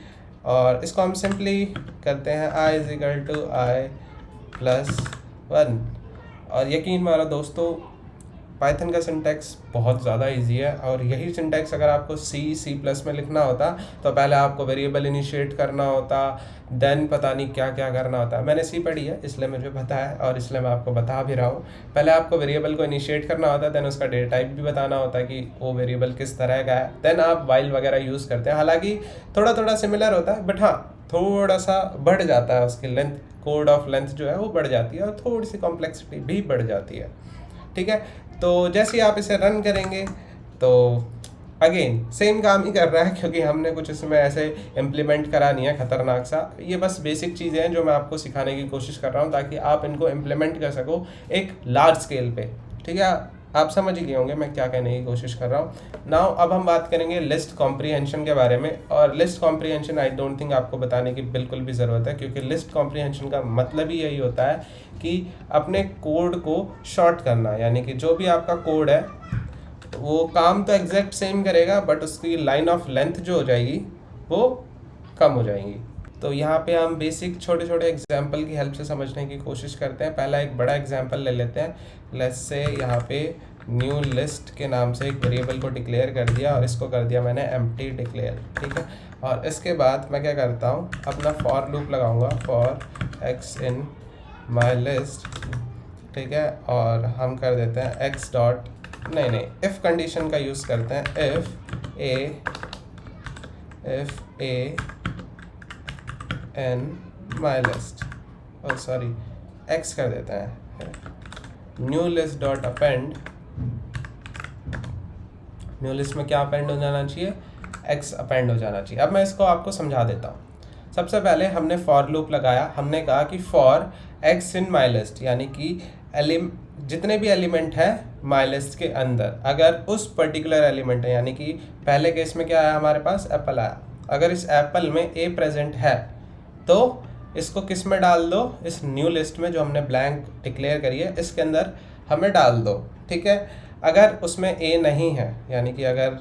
[SPEAKER 1] और इसको हम सिंपली करते हैं i is equal to i plus 1। और यकीन मानो दोस्तों, पाइथन का सिंटैक्स बहुत ज़्यादा इजी है, और यही सिंटैक्स अगर आपको सी प्लस में लिखना होता तो पहले आपको वेरिएबल इनिशिएट करना होता, देन पता नहीं क्या क्या करना होता। मैंने सी पढ़ी है इसलिए मुझे पता है, और इसलिए मैं आपको बता भी रहा हूँ। पहले आपको वेरिएबल को इनिशिएट करना होता है, देन उसका डेटा टाइप भी बताना होता है कि वो वेरिएबल किस तरह का है, देन आप वाइल वगैरह यूज़ करते हैं। हालाँकि थोड़ा थोड़ा सिमिलर होता है, बट हाँ थोड़ा सा बढ़ जाता है, उसकी लेंथ, कोड ऑफ लेंथ जो है वो बढ़ जाती है, और थोड़ी सी कॉम्प्लेक्सिटी भी बढ़ जाती है। ठीक है, तो जैसे ही आप इसे रन करेंगे तो अगेन सेम काम ही कर रहा है, क्योंकि हमने कुछ इसमें ऐसे इम्प्लीमेंट करा नहीं है खतरनाक सा। ये बस बेसिक चीज़ें हैं जो मैं आपको सिखाने की कोशिश कर रहा हूँ, ताकि आप इनको इम्प्लीमेंट कर सको एक लार्ज स्केल पे। ठीक है, आप समझ ही गए होंगे मैं क्या कहने की कोशिश कर रहा हूँ। नाउ अब हम बात करेंगे लिस्ट कॉम्प्रीहेंशन के बारे में, और list comprehension I don't think आपको बताने की बिल्कुल भी ज़रूरत है, क्योंकि लिस्ट कॉम्प्रीहेंशन का मतलब ही यही होता है कि अपने कोड को शॉर्ट करना, यानी कि जो भी आपका कोड है वो काम तो एग्जैक्ट सेम करेगा, बट उसकी लाइन ऑफ लेंथ जो हो जाएगी वो कम हो जाएगी। तो यहाँ पे हम बेसिक छोटे छोटे एग्जाम्पल की हेल्प से समझने की कोशिश करते हैं। पहला एक बड़ा एग्जाम्पल ले लेते हैं। लेट्स से यहाँ पे न्यू लिस्ट के नाम से एक वेरिएबल को डिक्लेयर कर दिया, और इसको कर दिया मैंने एम्प्टी डिक्लेयर। ठीक है, और इसके बाद मैं क्या करता हूँ, अपना फॉर लूप लगाऊंगा, for X in my list. ठीक है, और हम कर देते हैं एक्स डॉट, नहीं इफ़ कंडीशन का यूज़ करते हैं, if a in my list, और सॉरी एक्स कर देते हैं, new list dot append, new list में क्या अपेंड हो जाना चाहिए, एक्स अपेंड हो जाना चाहिए। अब मैं इसको आपको समझा देता हूँ। सबसे पहले हमने फॉर लूप लगाया, हमने कहा कि for X in my list, यानी कि जितने भी एलिमेंट है माई लिस्ट के अंदर, अगर उस पर्टिकुलर एलिमेंट है, यानी कि पहले केस में क्या आया हमारे पास, एप्पल आया, अगर इस एप्पल में ए प्रेजेंट है तो इसको किस में डाल दो, इस न्यू लिस्ट में जो हमने ब्लैंक डिक्लेयर करी है इसके अंदर हमें डाल दो। ठीक है, अगर उसमें ए नहीं है, यानी कि अगर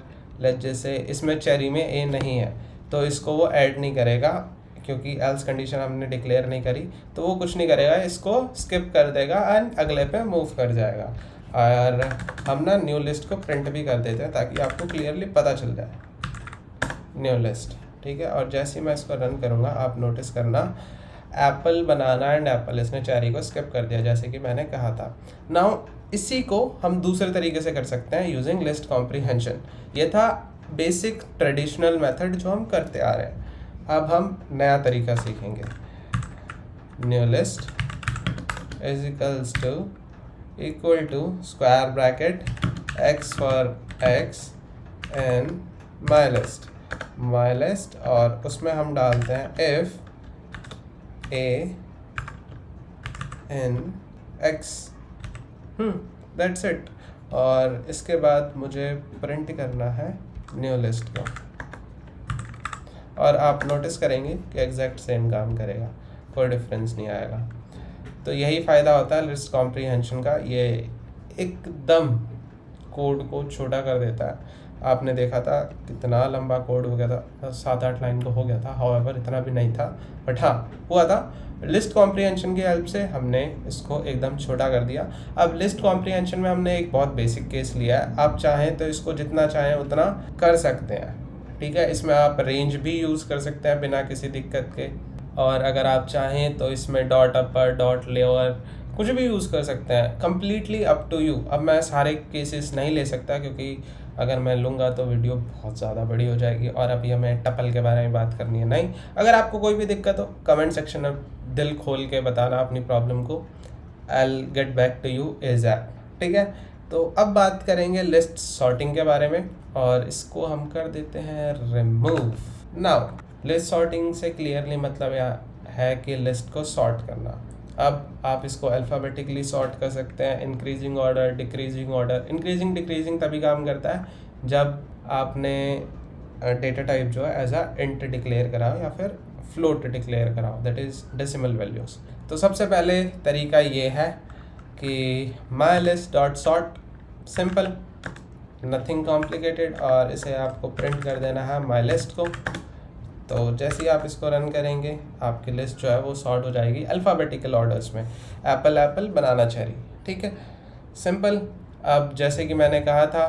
[SPEAKER 1] जैसे इसमें चेरी में ए नहीं है तो इसको वो ऐड नहीं करेगा, क्योंकि एल्स कंडीशन हमने डिक्लेयर नहीं करी, तो वो कुछ नहीं करेगा, इसको स्किप कर देगा एंड अगले पे मूव कर जाएगा। और हम ना न्यू लिस्ट को प्रिंट भी कर देते हैं ताकि आपको क्लियरली पता चल जाए न्यू लिस्ट। ठीक है, और जैसे ही मैं इसको रन करूँगा आप नोटिस करना, एप्पल बनाना एंड एप्पल, इसने चेरी को स्किप कर दिया जैसे कि मैंने कहा था। नाउ इसी को हम दूसरे तरीके से कर सकते हैं यूजिंग लिस्ट कॉम्प्रीहेंशन। ये था बेसिक ट्रेडिशनल मेथड जो हम करते आ रहे हैं। अब हम नया तरीका सीखेंगे। New list is equal to square bracket X for X and my list, और उसमें हम डालते हैं if a in X, that's it. और इसके बाद मुझे प्रिंट करना है न्यू लिस्ट को, और आप नोटिस करेंगे कि एग्जैक्ट सेम काम करेगा, कोई डिफरेंस नहीं आएगा। तो यही फ़ायदा होता है लिस्ट कॉम्प्रीहेंशन का, ये एकदम कोड को छोटा कर देता है। आपने देखा था कितना लंबा कोड हो गया था, 7-8 लाइन को हो गया था, हाउएवर इतना भी नहीं था, बट हाँ हुआ था। लिस्ट कॉम्प्रीहेंशन की हेल्प से हमने इसको एकदम छोटा कर दिया। अब लिस्ट कॉम्प्रीहेंशन में हमने एक बहुत बेसिक केस लिया है, आप चाहें तो इसको जितना चाहें उतना कर सकते हैं। ठीक है, इसमें आप रेंज भी यूज़ कर सकते हैं बिना किसी दिक्कत के, और अगर आप चाहें तो इसमें डॉट अपर, डॉट लोअर, कुछ भी यूज़ कर सकते हैं, कम्प्लीटली अप टू यू। अब मैं सारे केसेस नहीं ले सकता, क्योंकि अगर मैं लूँगा तो वीडियो बहुत ज़्यादा बड़ी हो जाएगी, और अभी हमें टपल के बारे में बात करनी है। नहीं, अगर आपको कोई भी दिक्कत हो कमेंट सेक्शन में दिल खोल के बताना अपनी प्रॉब्लम को, I will get back to you ASAP. ठीक है, तो अब बात करेंगे लिस्ट सॉर्टिंग के बारे में, और इसको हम कर देते हैं रिमूव। नाउ लिस्ट सॉर्टिंग से क्लियरली मतलब यह है कि लिस्ट को सॉर्ट करना। अब आप इसको अल्फ़ाबेटिकली सॉर्ट कर सकते हैं, increasing order, decreasing order. Increasing decreasing तभी काम करता है जब आपने डेटा टाइप जो है एज अ इंट डिक्लेयर कराओ या फिर फ्लोट डिक्लेयर कराओ, दैट इज़ डेसिमल वैल्यूज़। तो सबसे पहले तरीका ये है कि my list dot sort, simple, nothing complicated, और इसे आपको प्रिंट कर देना है माई लिस्ट को। तो जैसे ही आप इसको रन करेंगे आपकी लिस्ट जो है वो सॉर्ट हो जाएगी अल्फ़ाबेटिकल ऑर्डर्स में, एप्पल एप्पल बनाना चेरी, ठीक है, सिंपल। अब जैसे कि मैंने कहा था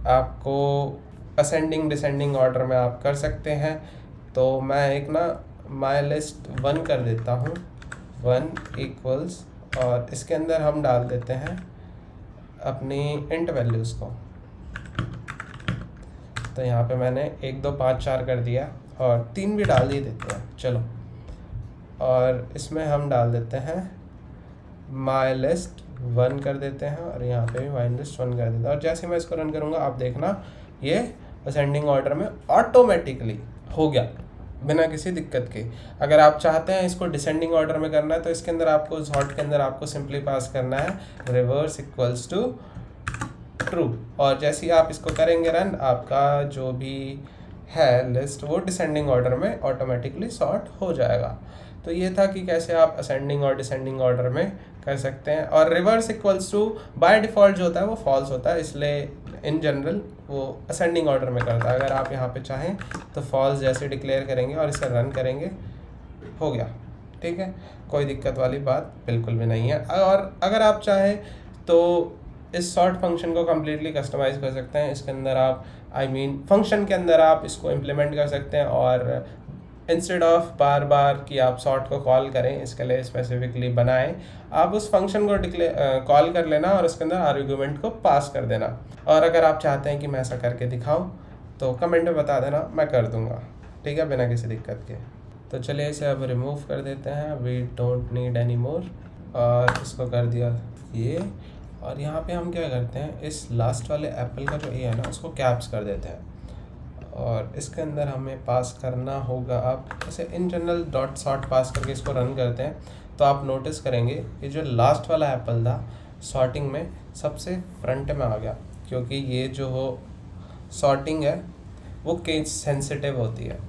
[SPEAKER 1] आपको असेंडिंग डिसेंडिंग ऑर्डर में आप कर सकते हैं। तो मैं एक ना माई लिस्ट 1 कर देता हूँ, 1 इक्वल्स, और इसके अंदर हम डाल देते हैं अपनी इंट वैल्यूज़ को। तो यहाँ पे मैंने 1 2 5 4 कर दिया, और 3 भी डाल ही देते हैं, चलो। और इसमें हम डाल देते हैं माई लिस्ट 1 कर देते हैं, और यहाँ पे भी माई लिस्ट 1 कर देते हैं। और जैसे मैं इसको रन करूँगा आप देखना ये असेंडिंग ऑर्डर में ऑटोमेटिकली हो गया बिना किसी दिक्कत के। अगर आप चाहते हैं इसको डिसेंडिंग ऑर्डर में करना है तो इसके अंदर आपको सॉर्ट के अंदर आपको सिंपली पास करना है रिवर्स इक्वल्स टू ट्रू, और जैसे ही आप इसको करेंगे रन, आपका जो भी है लिस्ट वो डिसेंडिंग ऑर्डर में ऑटोमेटिकली सॉर्ट हो जाएगा। तो ये था कि कैसे आप असेंडिंग और डिसेंडिंग ऑर्डर में कर सकते हैं। और reverse equals to by default जो होता है वो फॉल्स होता है, इसलिए इन जनरल वो असेंडिंग ऑर्डर में करता है। अगर आप यहाँ पे चाहें तो फॉल्स जैसे डिक्लेयर करेंगे और इसे रन करेंगे, हो गया, ठीक है, कोई दिक्कत वाली बात बिल्कुल भी नहीं है। और अगर आप चाहें तो इस सॉर्ट फंक्शन को कम्प्लीटली कस्टमाइज़ कर सकते हैं। इसके अंदर आप फंक्शन के अंदर आप इसको इम्प्लीमेंट कर सकते हैं, और इंस्टेड ऑफ बार बार कि आप सॉर्ट को कॉल करें, इसके लिए स्पेसिफिकली बनाएं, आप उस फंक्शन को कॉल कर लेना और उसके अंदर आर्गुमेंट को पास कर देना। और अगर आप चाहते हैं कि मैं ऐसा करके दिखाऊं तो कमेंट में बता देना, मैं कर दूंगा, ठीक है, बिना किसी दिक्कत के। तो चलिए इसे अब रिमूव कर देते हैं, we don't need any more, और इसको कर दिया ये। और यहाँ पे हम क्या करते हैं, इस लास्ट वाले एप्पल का जो ए है ना उसको कैप्स कर देते हैं, और इसके अंदर हमें पास करना होगा, आप ऐसे इन जनरल डॉट सॉर्ट पास करके इसको रन करते हैं तो आप नोटिस करेंगे ये जो लास्ट वाला एप्पल था सॉर्टिंग में सबसे फ्रंट में आ गया, क्योंकि ये जो सॉर्टिंग है वो केस सेंसिटिव होती है।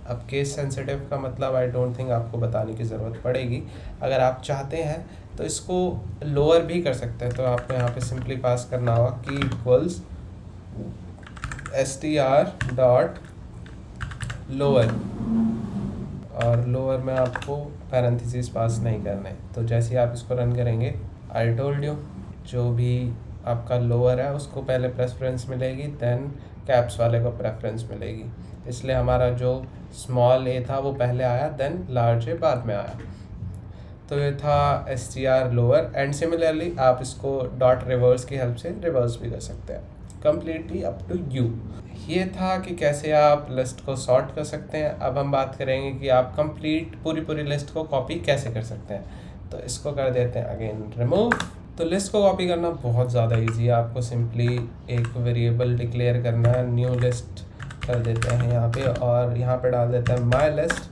[SPEAKER 1] अब केस सेंसिटिव का मतलब आई डोंट थिंक आपको बताने की ज़रूरत पड़ेगी। अगर आप चाहते हैं तो इसको लोअर भी कर सकते हैं, तो आपको यहाँ पे सिंपली पास करना होगा कि इक्वल्स str डॉट लोअर, और लोअर में आपको पैरेंथेसिस पास नहीं करने। तो जैसे ही आप इसको रन करेंगे, आई टोल्ड यू, जो भी आपका लोअर है उसको पहले प्रेफरेंस मिलेगी, देन कैप्स वाले को प्रेफरेंस मिलेगी। इसलिए हमारा जो स्मॉल ए था वो पहले आया, देन लार्ज ए बाद में आया। तो ये था str लोअर, एंड सिमिलरली आप इसको डॉट रिवर्स की हेल्प से रिवर्स भी कर सकते हैं, कम्प्लीटली अप टू यू। ये था कि कैसे आप लिस्ट को सॉर्ट कर सकते हैं। अब हम बात करेंगे कि आप कंप्लीट पूरी लिस्ट को कॉपी कैसे कर सकते हैं। तो इसको कर देते हैं अगेन रिमूव। तो लिस्ट को कॉपी करना बहुत ज़्यादा इजी है, आपको सिंपली एक वेरिएबल डिक्लेयर करना है, न्यू लिस्ट कर देते हैं यहाँ पे, और यहाँ पे डाल देते हैं माई लिस्ट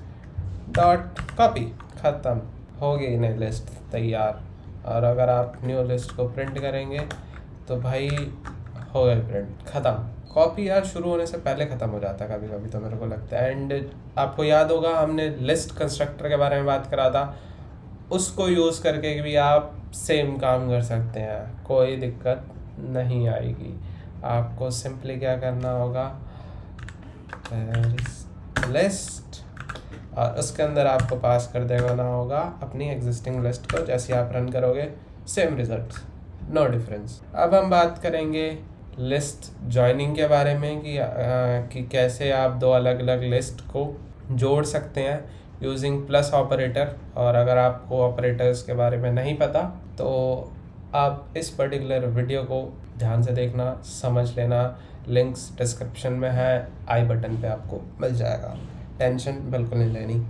[SPEAKER 1] डॉट कॉपी, ख़त्म, हो गई नई लिस्ट तैयार। और अगर आप न्यू लिस्ट को प्रिंट करेंगे तो भाई हो गए प्रिंट, ख़त्म। कॉपी यार शुरू होने से पहले ख़त्म हो जाता है कभी कभी, तो मेरे को लगता है। एंड आपको याद होगा हमने लिस्ट कंस्ट्रक्टर के बारे में बात करा था, उसको यूज़ करके भी आप सेम काम कर सकते हैं, कोई दिक्कत नहीं आएगी। आपको सिंपली क्या करना होगा, लिस्ट, और उसके अंदर आपको पास कर देना होगा अपनी एग्जिस्टिंग लिस्ट को। जैसे आप रन करोगे सेम रिजल्ट, नो डिफरेंस। अब हम बात करेंगे लिस्ट जॉइनिंग के बारे में कि कैसे आप दो अलग अलग लिस्ट को जोड़ सकते हैं यूजिंग प्लस ऑपरेटर। और अगर आपको ऑपरेटर्स के बारे में नहीं पता तो आप इस पर्टिकुलर वीडियो को ध्यान से देखना, समझ लेना, लिंक्स डिस्क्रिप्शन में है, आई बटन पे आपको मिल जाएगा, टेंशन बिल्कुल नहीं लेनी।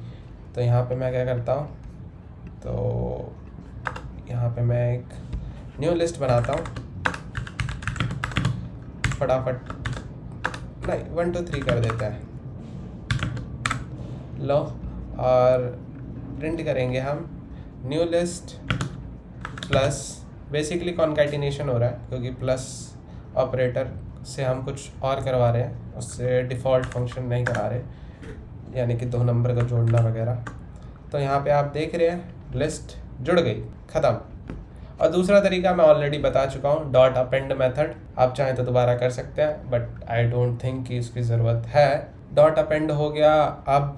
[SPEAKER 1] तो यहाँ पे मैं क्या करता हूँ, तो यहाँ पे मैं एक न्यू लिस्ट बनाता हूँ फटाफट, नहीं 1 2 3 कर देते हैं, लो, और प्रिंट करेंगे हम new list plus, basically concatenation हो रहा है क्योंकि प्लस ऑपरेटर से हम कुछ और करवा रहे हैं, उससे डिफ़ॉल्ट फंक्शन नहीं करा रहे, यानी कि 2 नंबर का जोड़ना वगैरह। तो यहाँ पे आप देख रहे हैं लिस्ट जुड़ गई, ख़त्म। और दूसरा तरीका मैं ऑलरेडी बता चुका हूँ, डॉट अपेंड मेथड, आप चाहें तो दोबारा कर सकते हैं बट आई डोंट थिंक कि इसकी ज़रूरत है। डॉट अपेंड हो गया। अब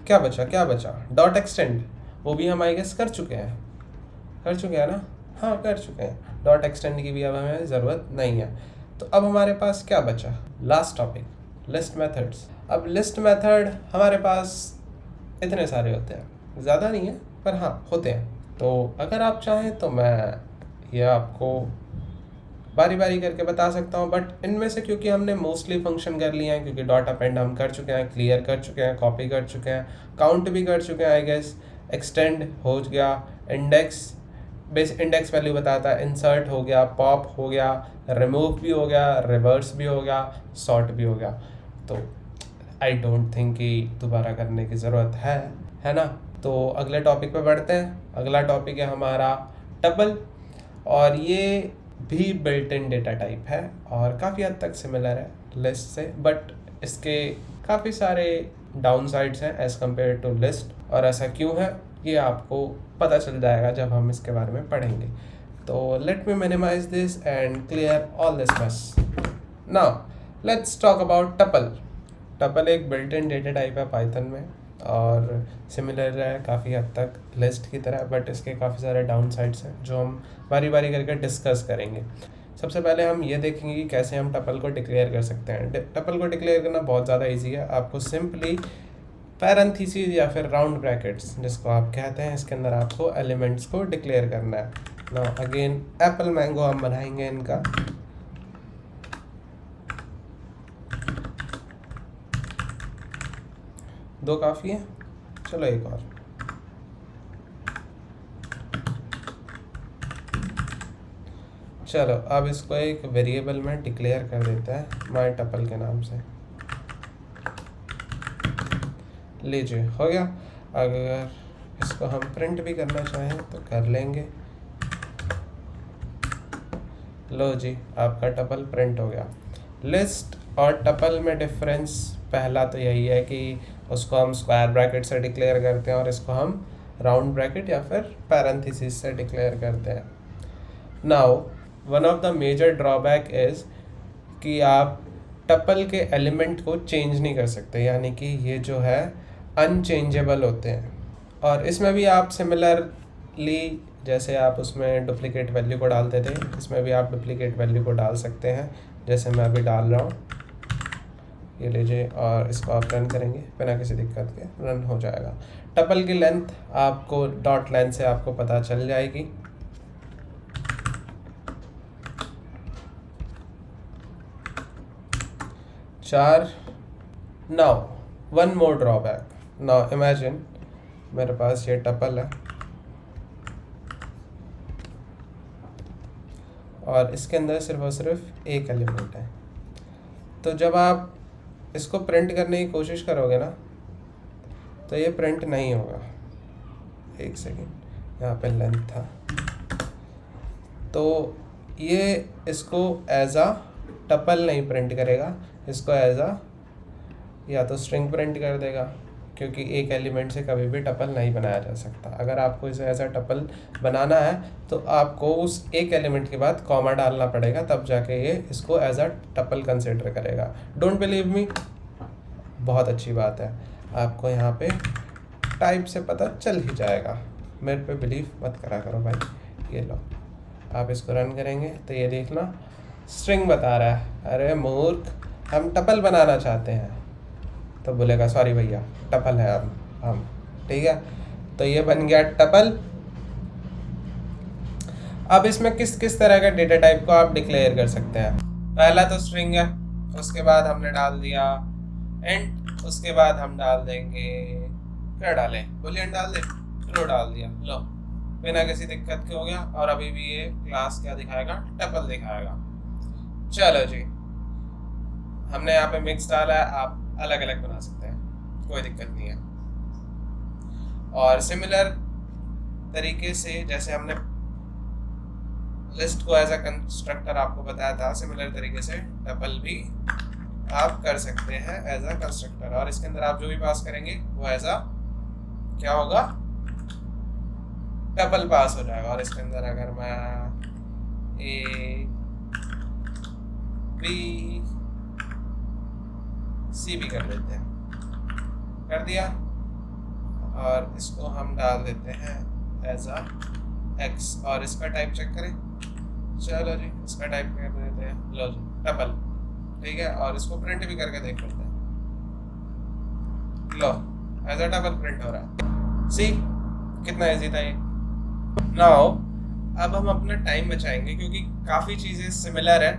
[SPEAKER 1] क्या बचा डॉट एक्सटेंड, वो भी हम आई गेस कर चुके हैं ना, हाँ कर चुके हैं। डॉट एक्सटेंड की भी अब हमें ज़रूरत नहीं है। तो अब हमारे पास क्या बचा, लास्ट टॉपिक, लिस्ट मेथड्स। अब लिस्ट मेथड हमारे पास इतने सारे होते हैं, ज़्यादा नहीं है पर हाँ होते हैं। तो अगर आप चाहें तो मैं ये आपको बारी बारी करके बता सकता हूँ, बट इनमें से क्योंकि हमने मोस्टली फंक्शन कर लिए हैं, क्योंकि डॉट अपेंड हम कर चुके हैं, क्लियर कर चुके हैं, कॉपी कर चुके हैं, काउंट भी कर चुके हैं आई गेस, एक्सटेंड हो गया, इंडेक्स बेस इंडेक्स वैल्यू बताता है, इंसर्ट हो गया, पॉप हो गया, रिमूव भी हो गया, रिवर्स भी हो गया, सॉर्ट भी हो गया। तो आई डोंट थिंक कि दोबारा करने की ज़रूरत है ना। तो अगले टॉपिक पे बढ़ते हैं। अगला टॉपिक है हमारा टपल, और ये भी बिल्ट इन डेटा टाइप है और काफ़ी हद तक सिमिलर है लिस्ट से, बट इसके काफ़ी सारे डाउन साइड्स हैं एज़ कम्पेयर टू लिस्ट। और ऐसा क्यों है ये आपको पता चल जाएगा जब हम इसके बारे में पढ़ेंगे। तो let me minimise this and clear all this mess. Now let's talk about tuple. Tuple एक बिल्ट इन डेटा टाइप है पाइथन में और सिमिलर है काफ़ी हद तक लिस्ट की तरह, बट इसके काफ़ी सारे डाउन साइड्स हैं जो हम बारी बारी करके डिस्कस करेंगे। सबसे पहले हम ये देखेंगे कि कैसे हम टपल को डिक्लेयर कर सकते हैं। टपल को डिक्लेयर करना बहुत ज़्यादा इजी है। आपको सिंपली पैरेंथेसिस या फिर राउंड ब्रैकेट्स जिसको आप कहते हैं, इसके अंदर आपको एलिमेंट्स को डिक्लेयर करना है। नाउ अगेन एप्पल मैंगो हम बनाएंगे इनका, दो काफ़ी है, चलो एक और। चलो अब इसको एक वेरिएबल में डिक्लेयर कर देता है माय टपल के नाम से। लीजिए हो गया। अगर इसको हम प्रिंट भी करना चाहें तो कर लेंगे। लो जी, आपका टपल प्रिंट हो गया। लिस्ट और टपल में डिफरेंस पहला तो यही है कि उसको हम स्क्वायर ब्रैकेट से डिक्लेयर करते हैं और इसको हम राउंड ब्रैकेट या फिर पैरेंथेसिस से डिक्लेयर करते हैं। Now one of the major drawback is कि आप टपल के एलिमेंट को चेंज नहीं कर सकते, यानी कि ये जो है अनचेंजेबल होते हैं। और इसमें भी आप सिमिलरली जैसे आप उसमें डुप्लीकेट वैल्यू को डालते थे, इसमें भी आप डुप्लीकेट वैल्यू को डाल सकते हैं, जैसे मैं अभी डाल रहा हूँ। ये लीजिए और इसको आप रन करेंगे बिना किसी दिक्कत के रन हो जाएगा। टपल की लेंथ आपको डॉट लेंथ से आपको पता चल जाएगी। चार। Now one more drawback. Now imagine मेरे पास ये टपल है और इसके अंदर सिर्फ और सिर्फ एक एलिमेंट है। तो जब आप इसको प्रिंट करने की कोशिश करोगे ना तो ये प्रिंट नहीं होगा। एक सेकेंड, यहाँ पे लेंथ था, तो ये इसको एज आ टपल नहीं प्रिंट करेगा, इसको एज आ या तो स्ट्रिंग प्रिंट कर देगा, क्योंकि एक एलिमेंट से कभी भी टपल नहीं बनाया जा सकता। अगर आपको इसे एज आ टपल बनाना है तो आपको उस एक एलिमेंट के बाद कॉमा डालना पड़ेगा, तब जाके ये इसको एज आ टपल कंसिडर करेगा। डोंट बिलीव मी, बहुत अच्छी बात है, आपको यहाँ पे टाइप से पता चल ही जाएगा। मेरे पे बिलीव मत करा करो भाई। ये लो, आप इसको रन करेंगे तो ये देखना स्ट्रिंग बता रहा है। अरे मूर्ख, हम टपल बनाना चाहते हैं। तो बोलेगा सॉरी भैया, टपल है हम ठीक है। तो ये बन गया टपल। अब इसमें किस किस तरह का डेटा टाइप को आप डिक्लेयर कर सकते हैं। पहला तो स्ट्रिंग है, उसके बाद हमने डाल दिया एंड, उसके बाद हम डाल देंगे, क्या डालें, बुलियन डाल दें, लो डाल दिया। लो बिना किसी दिक्कत के हो गया। और अभी भी ये क्लास क्या दिखाएगा, टपल दिखाएगा। चलो जी, हमने यहाँ पे मिक्स डाला है, आप अलग अलग बना सकते हैं, कोई दिक्कत नहीं है। और सिमिलर तरीके से जैसे हमने लिस्ट को एज अ कंस्ट्रक्टर आपको बताया था, सिमिलर तरीके से टपल भी आप कर सकते हैं एज अ कंस्ट्रक्टर। और इसके अंदर आप जो भी पास करेंगे वो एज अ क्या होगा, टपल पास हो जाएगा। और इसके अंदर अगर मैं ए बी सी भी कर देते हैं, कर दिया। और इसको हम डाल देते हैं एज अ एक्स। और इसका टाइप चेक करें, चलो जी इसका टाइप कर देते हैं, लो जी टपल, ठीक है। और इसको प्रिंट भी करके देख लेते हैं, लो एज अ टपल प्रिंट हो रहा है। सी कितना इजी था ये। नाउ अब हम अपना टाइम बचाएंगे क्योंकि काफ़ी चीज़ें सिमिलर है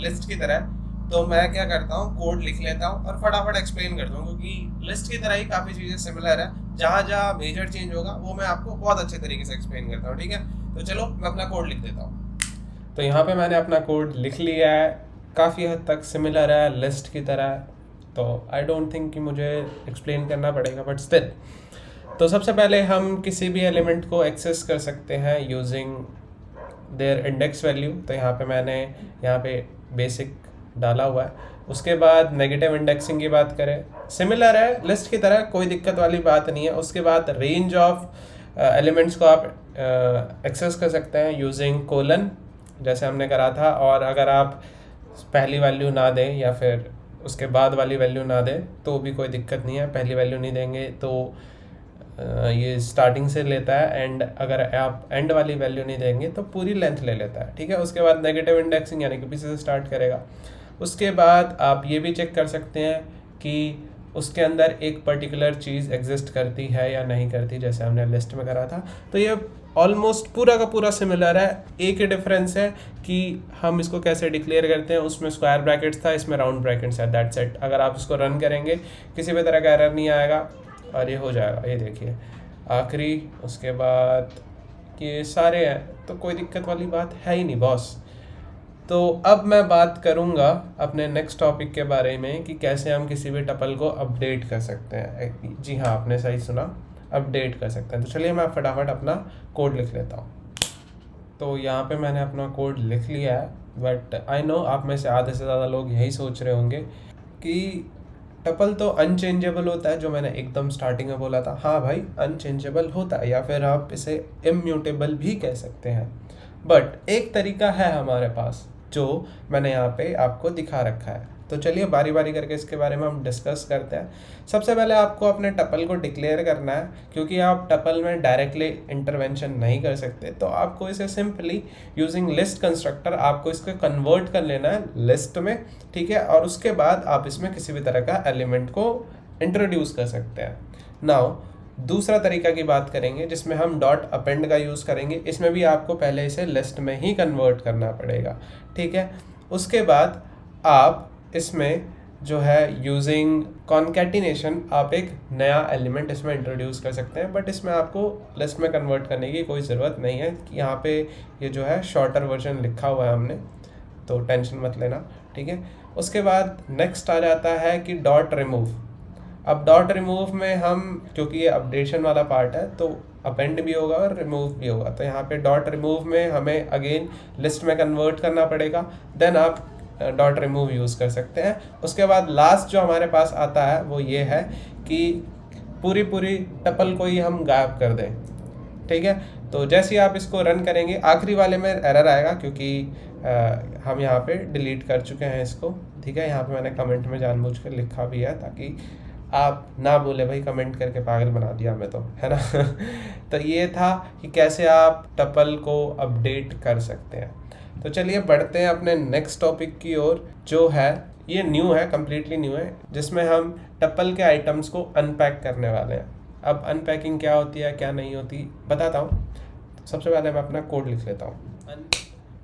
[SPEAKER 1] लिस्ट की तरह। तो मैं क्या करता हूँ, कोड लिख लेता हूँ और फटाफट एक्सप्लेन करता हूँ, क्योंकि लिस्ट की तरह ही काफ़ी चीज़ें सिमिलर है। जहाँ जहाँ मेजर चेंज होगा वो मैं आपको बहुत अच्छे तरीके से एक्सप्लेन करता हूँ, ठीक है। तो चलो मैं अपना कोड लिख देता हूँ। तो यहाँ पे मैंने अपना कोड लिख लिया है, काफ़ी हद तक सिमिलर है लिस्ट की तरह। तो आई डोंट थिंक कि मुझे एक्सप्लेन करना पड़ेगा, बट स्टिल। तो सबसे पहले हम किसी भी एलिमेंट को एक्सेस कर सकते हैं यूजिंग देयर इंडेक्स वैल्यू। तो यहाँ पे मैंने यहाँ पे बेसिक डाला हुआ है। उसके बाद नेगेटिव इंडेक्सिंग की बात करें, सिमिलर है लिस्ट की तरह, कोई दिक्कत वाली बात नहीं है। उसके बाद रेंज ऑफ एलिमेंट्स को आप एक्सेस कर सकते हैं यूजिंग कोलन, जैसे हमने करा था। और अगर आप पहली वैल्यू ना दें या फिर उसके बाद वाली वैल्यू ना दें तो भी कोई दिक्कत नहीं है। पहली वैल्यू नहीं देंगे तो ये स्टार्टिंग से लेता है, एंड अगर आप एंड वाली वैल्यू नहीं देंगे तो पूरी लेंथ ले लेता है, ठीक है। उसके बाद नेगेटिव इंडेक्सिंग यानी कि पीछे से स्टार्ट करेगा। उसके बाद आप ये भी चेक कर सकते हैं कि उसके अंदर एक पर्टिकुलर चीज़ एग्जिस्ट करती है या नहीं करती, जैसे हमने लिस्ट में करा था। तो ये ऑलमोस्ट पूरा का पूरा सिमिलर है। एक ही डिफरेंस है कि हम इसको कैसे डिक्लेयर करते हैं, उसमें स्क्वायर ब्रैकेट्स था, इसमें राउंड ब्रैकेट्स है, दैट्स इट। अगर आप इसको रन करेंगे किसी भी तरह का एरर नहीं आएगा और ये हो जाएगा। ये देखिए आखिरी, उसके बाद ये सारे हैं, तो कोई दिक्कत वाली बात है ही नहीं बॉस। तो अब मैं बात करूंगा अपने नेक्स्ट टॉपिक के बारे में कि कैसे हम किसी भी टपल को अपडेट कर सकते हैं। जी हाँ, आपने सही सुना, अपडेट कर सकते हैं। तो चलिए मैं फटाफट अपना कोड लिख लेता हूँ। तो यहाँ पे मैंने अपना कोड लिख लिया है, बट आई नो आप में से आधे से ज़्यादा लोग यही सोच रहे होंगे कि टपल तो अनचेंजेबल होता है, जो मैंने एकदम स्टार्टिंग में बोला था। हाँ भाई, अनचेंजेबल होता है, या फिर आप इसे इम्यूटेबल भी कह सकते हैं। बट एक तरीका है हमारे पास जो मैंने यहाँ पे आपको दिखा रखा है। तो चलिए बारी बारी करके इसके बारे में हम डिस्कस करते हैं। सबसे पहले आपको अपने टपल को डिक्लेयर करना है, क्योंकि आप टपल में डायरेक्टली इंटरवेंशन नहीं कर सकते। तो आपको इसे सिंपली यूजिंग लिस्ट कंस्ट्रक्टर आपको इसको कन्वर्ट कर लेना है लिस्ट में, ठीक है। और उसके बाद आप इसमें किसी भी तरह का एलिमेंट को इंट्रोड्यूस कर सकते हैं। नाउ दूसरा तरीका की बात करेंगे जिसमें हम डॉट अपेंड का यूज़ करेंगे। इसमें भी आपको पहले इसे लिस्ट में ही कन्वर्ट करना पड़ेगा, ठीक है। उसके बाद आप इसमें जो है यूजिंग कॉन्कैटिनेशन आप एक नया एलिमेंट इसमें इंट्रोड्यूस कर सकते हैं, बट इसमें आपको लिस्ट में कन्वर्ट करने की कोई ज़रूरत नहीं है। यहाँ पे ये जो है शॉर्टर वर्जन लिखा हुआ है हमने, तो टेंशन मत लेना, ठीक है। उसके बाद नेक्स्ट आ जाता है कि डॉट रिमूव। अब डॉट रिमूव में हम, क्योंकि ये अपडेशन वाला पार्ट है, तो अपेंड भी होगा और रिमूव भी होगा। तो यहाँ पे डॉट रिमूव में हमें अगेन लिस्ट में कन्वर्ट करना पड़ेगा, देन आप डॉट रिमूव यूज़ कर सकते हैं। उसके बाद लास्ट जो हमारे पास आता है वो ये है कि पूरी टपल को ही हम गायब कर दें, ठीक है। तो जैसे ही आप इसको रन करेंगे, आखिरी वाले में एरर आएगा क्योंकि हम यहाँ पे डिलीट कर चुके हैं इसको, ठीक है। यहाँ पे मैंने कमेंट में जानबूझकर लिखा भी है ताकि आप ना बोले भाई कमेंट करके पागल बना दिया हमें, तो है ना। तो ये था कि कैसे आप टपल को अपडेट कर सकते हैं। तो चलिए बढ़ते हैं अपने नेक्स्ट टॉपिक की ओर, जो है ये न्यू है, कम्प्लीटली न्यू है, जिसमें हम टपल के आइटम्स को अनपैक करने वाले हैं। अब अनपैकिंग क्या होती है क्या नहीं होती बताता हूँ। सबसे पहले मैं अपना कोड लिख लेता हूँ।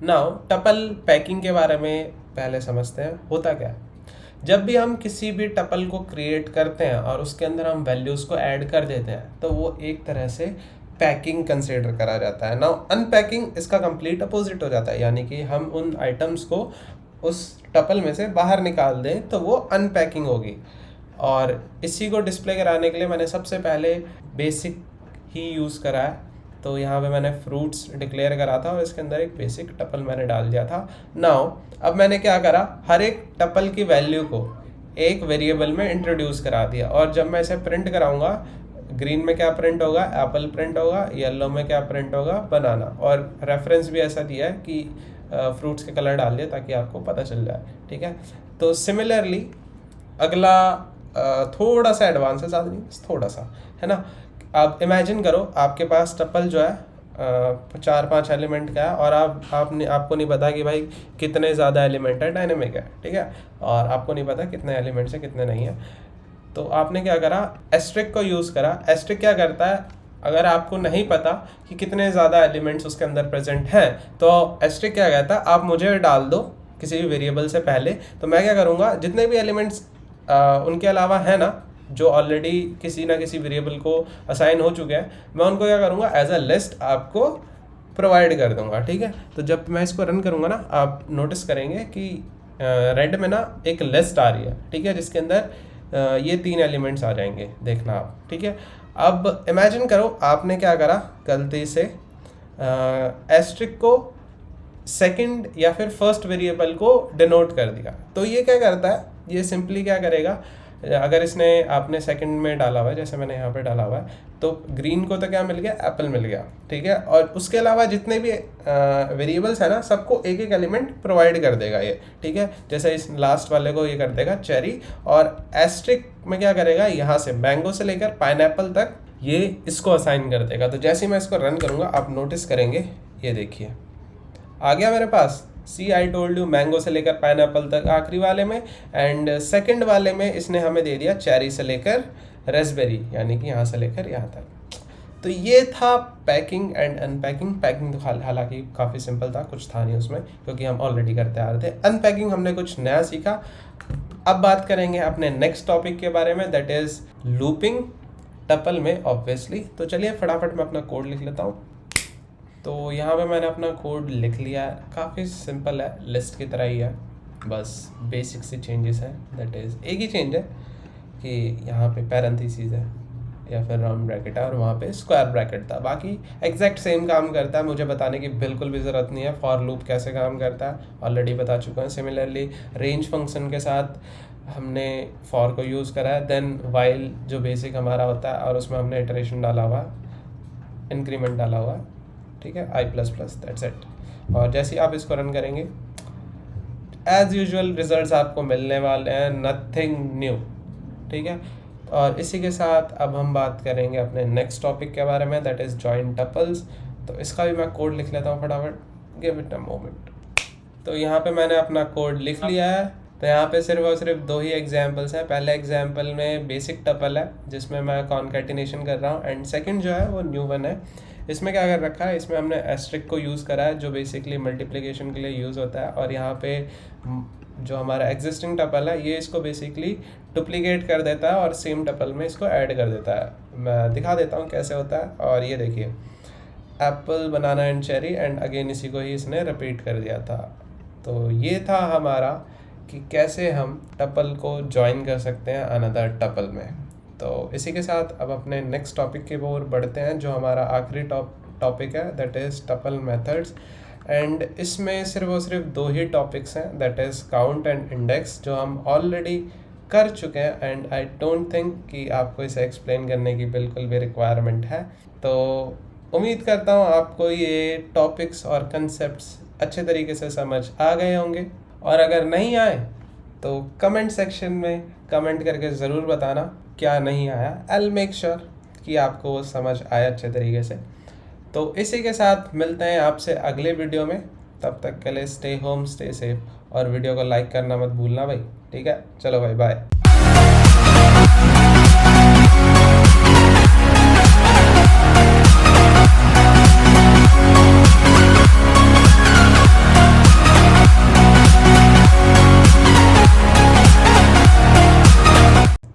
[SPEAKER 1] नाउ टपल पैकिंग के बारे में पहले समझते हैं, होता क्या है। जब भी हम किसी भी टपल को क्रिएट करते हैं और उसके अंदर हम वैल्यूज़ को ऐड कर देते हैं, तो वो एक तरह से पैकिंग कंसिडर करा जाता है। नाउ अनपैकिंग इसका कंप्लीट अपोजिट हो जाता है, यानी कि हम उन आइटम्स को उस टपल में से बाहर निकाल दें तो वो अनपैकिंग होगी। और इसी को डिस्प्ले कराने के लिए मैंने सबसे पहले बेसिक ही यूज़ करा है। तो यहाँ पे मैंने फ्रूट्स डिक्लेयर करा था और इसके अंदर एक बेसिक टपल मैंने डाल दिया था। नाउ अब मैंने क्या करा, हर एक टपल की वैल्यू को एक वेरिएबल में इंट्रोड्यूस करा दिया, और जब मैं इसे प्रिंट कराऊंगा, ग्रीन में क्या प्रिंट होगा, एप्पल प्रिंट होगा, येलो में क्या प्रिंट होगा, बनाना। और रेफरेंस भी ऐसा दिया है कि फ्रूट्स के कलर डाल दिए ताकि आपको पता चल जाए, ठीक है। तो सिमिलरली अगला थोड़ा सा एडवांस है, ज़्यादा नहीं, थोड़ा सा, है ना। आप इमेजिन करो आपके पास टपल जो है 4-5 एलिमेंट का है, और आपको नहीं पता कि भाई कितने ज़्यादा एलिमेंट है, डायनेमिक है, ठीक है, और आपको नहीं पता कितने एलिमेंट्स है कितने नहीं है। तो आपने क्या करा, एस्ट्रिक को यूज़ करा। एस्ट्रिक क्या करता है, अगर आपको नहीं पता कि कितने ज़्यादा एलिमेंट्स उसके अंदर प्रेजेंट हैं, तो एस्ट्रिक क्या कहता है, आप मुझे डाल दो किसी भी वेरिएबल से पहले, तो मैं क्या करूँगा, जितने भी एलिमेंट्स उनके अलावा है ना, जो ऑलरेडी किसी ना किसी वेरिएबल को असाइन हो चुके हैं, मैं उनको क्या करूँगा, एज अ लिस्ट आपको प्रोवाइड कर दूंगा, ठीक है। तो जब मैं इसको रन करूँगा ना, आप नोटिस करेंगे कि रेड में ना एक लिस्ट आ रही है, ठीक है, जिसके अंदर ये 3 एलिमेंट्स आ जाएंगे, देखना आप, ठीक है। अब इमेजिन करो आपने क्या करा, गलती से एस्ट्रिक को सेकंड या फिर फर्स्ट वेरिएबल को डिनोट कर दिया। तो ये क्या करता है, ये सिंपली क्या करेगा, अगर इसने आपने सेकंड में डाला हुआ है, जैसे मैंने यहाँ पे डाला हुआ है, तो ग्रीन को तो क्या मिल गया, एप्पल मिल गया, ठीक है। और उसके अलावा जितने भी वेरिएबल्स है ना, सबको एक एक एलिमेंट प्रोवाइड कर देगा ये, ठीक है। जैसे इस लास्ट वाले को ये कर देगा चेरी, और एस्ट्रिक में क्या करेगा, यहाँ से मैंगो से लेकर पाइनएप्पल तक ये इसको असाइन कर देगा। तो जैसे ही मैं इसको रन करूँगा, आप नोटिस करेंगे, ये देखिए आ गया मेरे पास, सी आई टोल्ड यू, मैंगो से लेकर पाइनएप्पल तक आखिरी वाले में, एंड सेकंड वाले में इसने हमें दे दिया चेरी से लेकर रेसबेरी, यानी कि यहाँ से लेकर यहाँ तक। तो ये था पैकिंग एंड अनपैकिंग। पैकिंग तो हालांकि काफ़ी सिंपल था, कुछ था नहीं उसमें, क्योंकि हम ऑलरेडी करते आ रहे थे। अनपैकिंग हमने कुछ नया सीखा। अब बात करेंगे अपने नेक्स्ट टॉपिक के बारे में, दैट इज़ लूपिंग टपल में ऑब्वियसली। तो चलिए फटाफट मैं अपना कोड लिख लेता हूँ। तो यहाँ पे मैंने अपना कोड लिख लिया है, काफ़ी सिंपल है, लिस्ट की तरह ही है, बस बेसिक सी चेंजेस हैं। दैट इज़ एक ही चेंज है कि यहाँ पे पैरेंथेसिस है या फिर राउंड ब्रैकेट है, और वहाँ पे स्क्वायर ब्रैकेट था। बाकी एग्जैक्ट सेम काम करता है, मुझे बताने की बिल्कुल भी ज़रूरत नहीं है। फॉर लूप कैसे काम करता है ऑलरेडी बता चुका हूँ। सिमिलरली रेंज फंक्शन के साथ हमने फॉर को यूज़ करा है, देन वाइल जो बेसिक हमारा होता है, और उसमें हमने इटरेशन डाला हुआ है, इंक्रीमेंट डाला हुआ है, ठीक है, i++, दैट्स इट। और जैसे ही आप इसको रन करेंगे, एज यूजुअल रिजल्ट्स आपको मिलने वाले हैं, नथिंग न्यू, ठीक है। और इसी के साथ अब हम बात करेंगे अपने नेक्स्ट टॉपिक के बारे में, दैट इज़ जॉइन टपल्स। तो इसका भी मैं कोड लिख लेता हूँ फटाफट, गिव इट अ मोमेंट। तो यहाँ पे मैंने अपना कोड लिख लिया है। तो यहाँ पे सिर्फ और सिर्फ 2 ही एग्जाम्पल्स हैं। पहले एग्जाम्पल में बेसिक टपल है जिसमें मैं कॉन्कैटिनेशन कर रहा हूँ, एंड सेकंड जो है वो न्यू वन है। इसमें क्या कर रखा है, इसमें हमने एस्ट्रिक को यूज़ करा है जो बेसिकली मल्टीप्लिकेशन के लिए यूज़ होता है, और यहाँ पे जो हमारा एग्जिस्टिंग टपल है ये इसको बेसिकली डुप्लीकेट कर देता है और सेम टपल में इसको ऐड कर देता है। मैं दिखा देता हूँ कैसे होता है। और ये देखिए, Apple, banana and cherry, and again इसी को ही इसने रिपीट कर दिया था। तो ये था हमारा कि कैसे हम टपल को ज्वाइन कर सकते हैं अनदर टपल में। तो इसी के साथ अब अपने नेक्स्ट टॉपिक की ओर बढ़ते हैं, जो हमारा आखिरी टॉपिक है, that is tuple methods. And इसमें सिर्फ और सिर्फ 2 ही टॉपिक्स हैं, that is count and index, जो हम ऑलरेडी कर चुके हैं, एंड आई डोंट थिंक कि आपको इसे एक्सप्लेन करने की बिल्कुल भी रिक्वायरमेंट है। तो उम्मीद करता हूँ आपको ये टॉपिक्स और कंसेप्ट्स अच्छे तरीके से समझ आ गए होंगे, और अगर नहीं आए तो कमेंट सेक्शन में कमेंट करके ज़रूर बताना क्या नहीं आया। आई मेक श्योर कि आपको वो समझ आया अच्छे तरीके से। तो इसी के साथ मिलते हैं आपसे अगले वीडियो में। तब तक के लिए स्टे होम, स्टे सेफ, और वीडियो को लाइक करना मत भूलना भाई, ठीक है। चलो भाई, बाय।